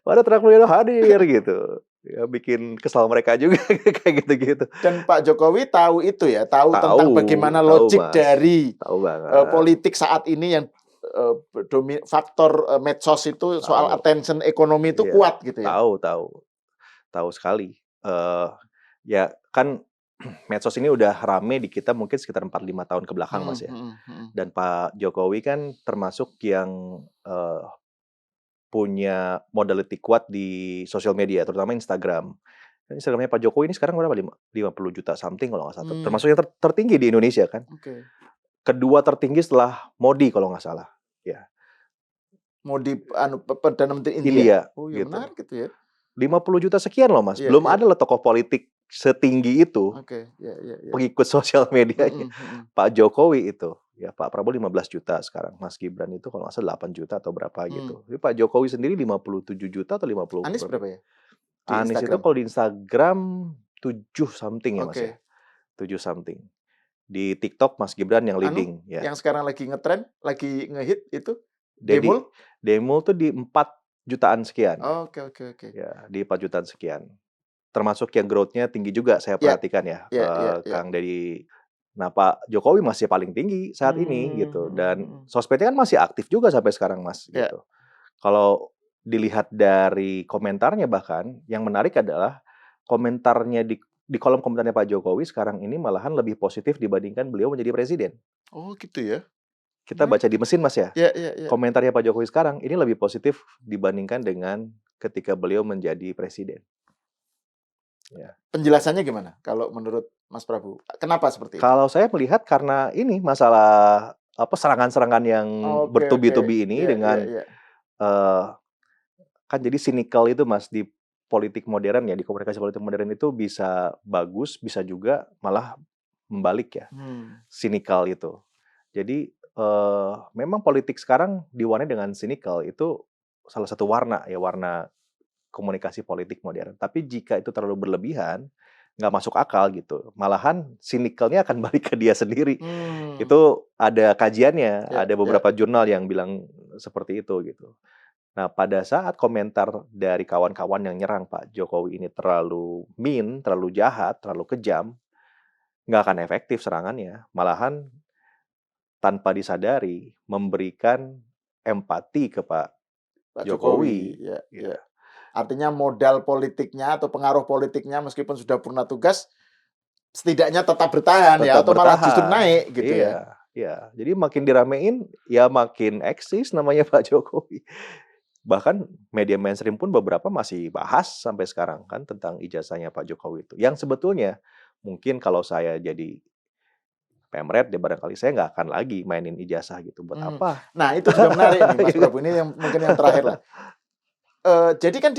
pada Ternak Mulyono hadir gitu. Ya bikin kesal mereka juga kayak gitu-gitu. Dan Pak Jokowi tahu itu ya, tahu tentang bagaimana logik dari politik saat ini yang faktor medsos itu soal attention ekonomi itu kuat gitu ya? Tahu sekali. Ya kan medsos ini udah rame di kita mungkin sekitar 4-5 tahun ke belakang, Mas ya. Dan Pak Jokowi kan termasuk yang punya modality kuat di sosial media, terutama Instagram. Instagramnya Pak Jokowi ini sekarang berapa? 50 juta something kalau nggak salah. Termasuk yang tertinggi di Indonesia kan. Kedua tertinggi setelah Modi kalau nggak salah. Ya. Modi Perdana Menteri India. India Oh iya, gitu. menarik gitu ya. 50 juta sekian loh, Mas. Belum ada loh tokoh politik setinggi itu. Pengikut sosial medianya. Pak Jokowi itu. Ya, Pak Prabowo 15 juta sekarang. Mas Gibran itu kalau nggak salah 8 juta atau berapa gitu. Jadi Pak Jokowi sendiri 57 juta atau 50. Anies berapa ya? Anies itu kalau di Instagram 7 something ya, Mas ya. 7 something. Di TikTok Mas Gibran yang leading. Ya. Yang sekarang lagi ngetren, lagi ngehit itu? Demul tuh di 4 jutaan sekian. Oke. Ya, di 4 jutaan sekian. Termasuk yang growth-nya tinggi juga saya perhatikan ya. Kang Deddy. Nah, Pak Jokowi masih paling tinggi saat ini gitu. Dan sosmednya kan masih aktif juga sampai sekarang, Mas gitu. Kalau dilihat dari komentarnya bahkan yang menarik adalah komentarnya di kolom komentarnya Pak Jokowi sekarang ini malahan lebih positif dibandingkan beliau menjadi presiden. Oh, gitu ya. Kita baca di mesin, Mas ya. Komentarnya Pak Jokowi sekarang ini lebih positif dibandingkan dengan ketika beliau menjadi presiden. Ya. Penjelasannya gimana kalau menurut Mas Prabu? Kenapa seperti itu? Kalau saya melihat karena ini masalah serangan-serangan yang bertubi-tubi ini dengan kan jadi cynical itu, Mas, di politik modern ya, di komunikasi politik modern itu bisa bagus, bisa juga malah membalik ya. Cynical itu. Jadi memang politik sekarang diwarnai dengan cynical, itu salah satu warna komunikasi politik modern. Tapi jika itu terlalu berlebihan, nggak masuk akal gitu. Malahan cynicalnya akan balik ke dia sendiri. Itu ada kajiannya, ada beberapa jurnal yang bilang seperti itu gitu. Nah, pada saat komentar dari kawan-kawan yang nyerang Pak Jokowi ini terlalu mean, terlalu jahat, terlalu kejam, nggak akan efektif serangannya. Malahan tanpa disadari memberikan empati ke Pak Jokowi. Ya. Artinya modal politiknya atau pengaruh politiknya meskipun sudah purna tugas, setidaknya tetap bertahan atau malah justru naik gitu ya. Iya, jadi makin diramein ya makin eksis namanya Pak Jokowi. Bahkan media mainstream pun beberapa masih bahas sampai sekarang kan tentang ijazahnya Pak Jokowi itu. Yang sebetulnya mungkin kalau saya jadi Pemret, barangkali saya nggak akan lagi mainin ijazah gitu. Buat apa? Nah, itu juga menarik nih, Mas Prabu. Ini yang mungkin yang terakhir lah. Jadi kan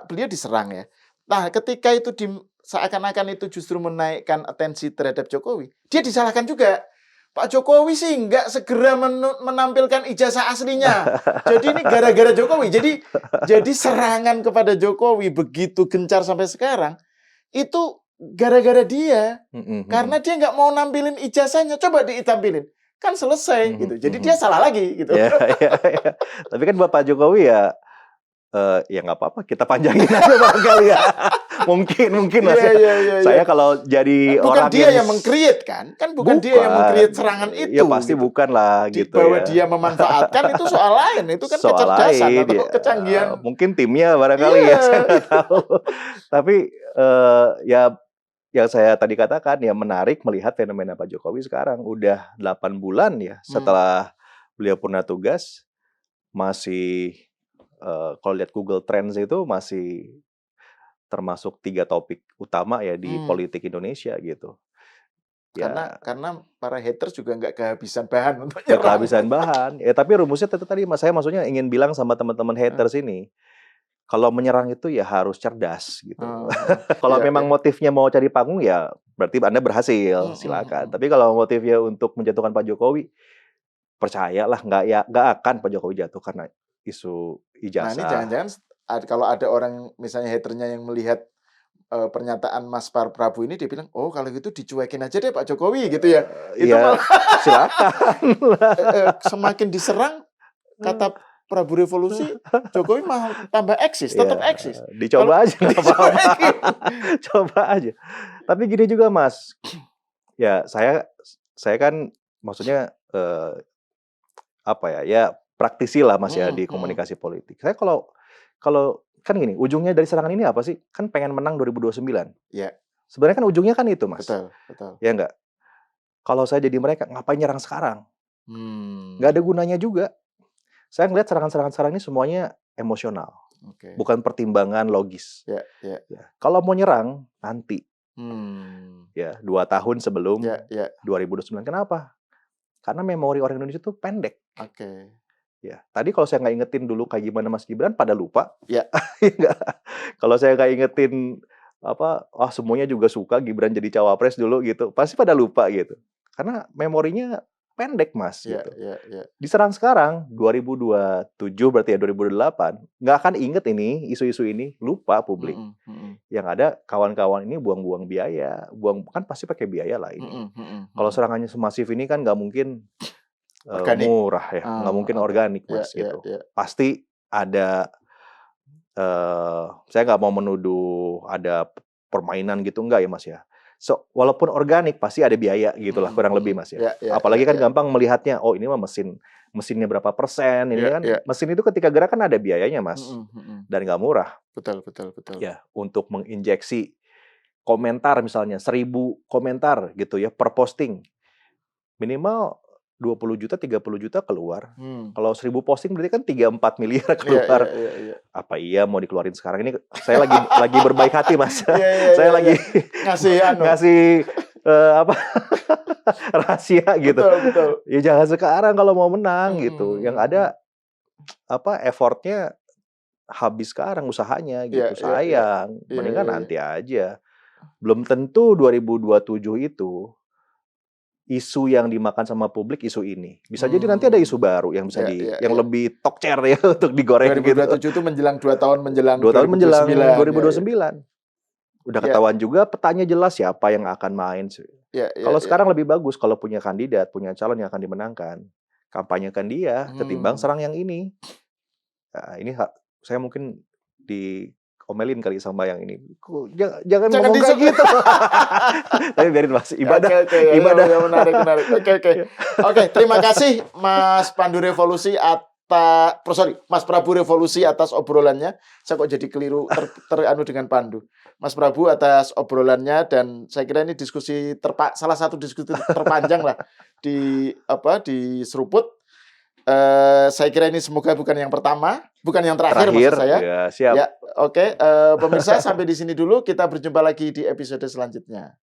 beliau diserang ya. Nah, ketika itu seakan-akan itu justru menaikkan atensi terhadap Jokowi, dia disalahkan juga. Pak Jokowi sih nggak segera menampilkan ijazah aslinya. Jadi ini gara-gara Jokowi. Jadi serangan kepada Jokowi begitu gencar sampai sekarang, itu gara-gara dia. Karena dia nggak mau nampilin ijazahnya. Coba ditampilin. Kan selesai gitu. Jadi dia salah lagi gitu. Ya. Tapi kan Bapak Jokowi ya nggak apa-apa, kita panjangin aja barangkali ya. mungkin Mas. Saya kalau jadi bukan orang dia yang meng-create kan bukan dia yang meng-create serangan itu. Ya pasti gitu. Bukan lah gitu bahwa dia memanfaatkan itu soal lain, itu kan kecerdasan atau kecanggihan. Mungkin timnya barangkali ya, saya nggak tahu. Tapi ya yang saya tadi katakan ya menarik melihat fenomena Pak Jokowi sekarang udah 8 bulan ya setelah beliau purna tugas masih kalau lihat Google Trends itu masih termasuk 3 topik utama ya di politik Indonesia gitu. Karena para haters juga nggak kehabisan bahan untuk nyerang. Kehabisan bahan. Ya tapi rumusnya tadi saya maksudnya ingin bilang sama teman-teman haters ini, kalau menyerang itu ya harus cerdas gitu. Kalau memang motifnya mau cari panggung ya berarti Anda berhasil, silakan. Tapi kalau motifnya untuk menjatuhkan Pak Jokowi, percayalah nggak akan Pak Jokowi jatuh karena isu ijazah. Nah ini jangan-jangan kalau ada orang misalnya haternya yang melihat pernyataan Mas Prabu ini, dia bilang, oh kalau gitu dicuekin aja deh Pak Jokowi gitu ya. Itu malah silakan. Semakin diserang kata Prabu Revolusi, Jokowi mau tambah eksis, tetap eksis. Dicoba aja nggak apa-apa. Coba aja. Tapi gini juga Mas, ya saya kan maksudnya praktisi lah Mas ya di komunikasi politik. Saya kalau kan gini, ujungnya dari serangan ini apa sih? Kan pengen menang 2029. Iya. Sebenarnya kan ujungnya kan itu, Mas. Betul. Ya enggak? Kalau saya jadi mereka, ngapain nyerang sekarang? Nggak ada gunanya juga. Saya ngelihat serangan-serangan sekarang ini semuanya emosional. Bukan pertimbangan logis. Ya. Kalau mau nyerang, nanti. 2 tahun sebelum 2029. Kenapa? Karena memori orang Indonesia itu pendek. Ya, tadi kalau saya nggak ingetin dulu kayak gimana Mas Gibran, pada lupa. Ya. Kalau saya nggak ingetin semuanya juga suka Gibran jadi cawapres dulu gitu, pasti pada lupa gitu. Karena memorinya pendek Mas gitu. Diserang sekarang 2027 berarti ya 2008, nggak akan inget ini isu-isu ini, lupa publik. Yang ada kawan-kawan ini buang-buang biaya, kan pasti pakai biaya lah ini. Kalau serangannya semasif ini kan nggak mungkin murah ya, nggak mungkin organik Mas gitu. Pasti ada, saya nggak mau menuduh ada permainan gitu, enggak ya Mas ya. Walaupun organik pasti ada biaya gitulah kurang lebih Mas ya. Apalagi kan gampang melihatnya, ini mah mesinnya berapa persen, ini kan mesin itu ketika gerak kan ada biayanya Mas, dan nggak murah. Betul. Ya, untuk menginjeksi komentar misalnya 1000 komentar gitu ya per posting, minimal 20 juta, 30 juta keluar. Kalau 1000 posting berarti kan 3-4 miliar keluar. Iya. Apa iya mau dikeluarin sekarang ini? Saya lagi berbaik hati Mas. Saya lagi ngasih rahasia gitu. Betul. Ya jangan sekarang kalau mau menang gitu. Yang ada effortnya habis sekarang usahanya gitu. Sayang. Mendingan nanti aja. Belum tentu 2027 itu isu yang dimakan sama publik isu ini. Bisa jadi nanti ada isu baru yang bisa yang lebih tokcer ya untuk digoreng 2027 itu menjelang 2 tahun menjelang 2 tahun menjelang 2029. Udah Ya. ketahuan juga petanya jelas siapa yang akan main. Kalau sekarang lebih bagus kalau punya kandidat, punya calon yang akan dimenangkan, kampanyekan dia ketimbang serang yang ini. Nah, ini saya mungkin diomelin kali sama yang ini. Jangan ngomong kayak gitu. Tapi biarin Mas, ibadah. Ibadah. Menarik. Oke, terima kasih Mas Pandu Revolusi Mas Prabu Revolusi atas obrolannya. Saya kok jadi keliru teranu dengan Pandu. Mas Prabu atas obrolannya, dan saya kira ini salah satu diskusi terpanjang lah di Seruput. Saya kira ini semoga bukan yang pertama, bukan yang terakhir maksud saya. Ya, siap. Ya, oke. Pemirsa, sampai di sini dulu. Kita berjumpa lagi di episode selanjutnya.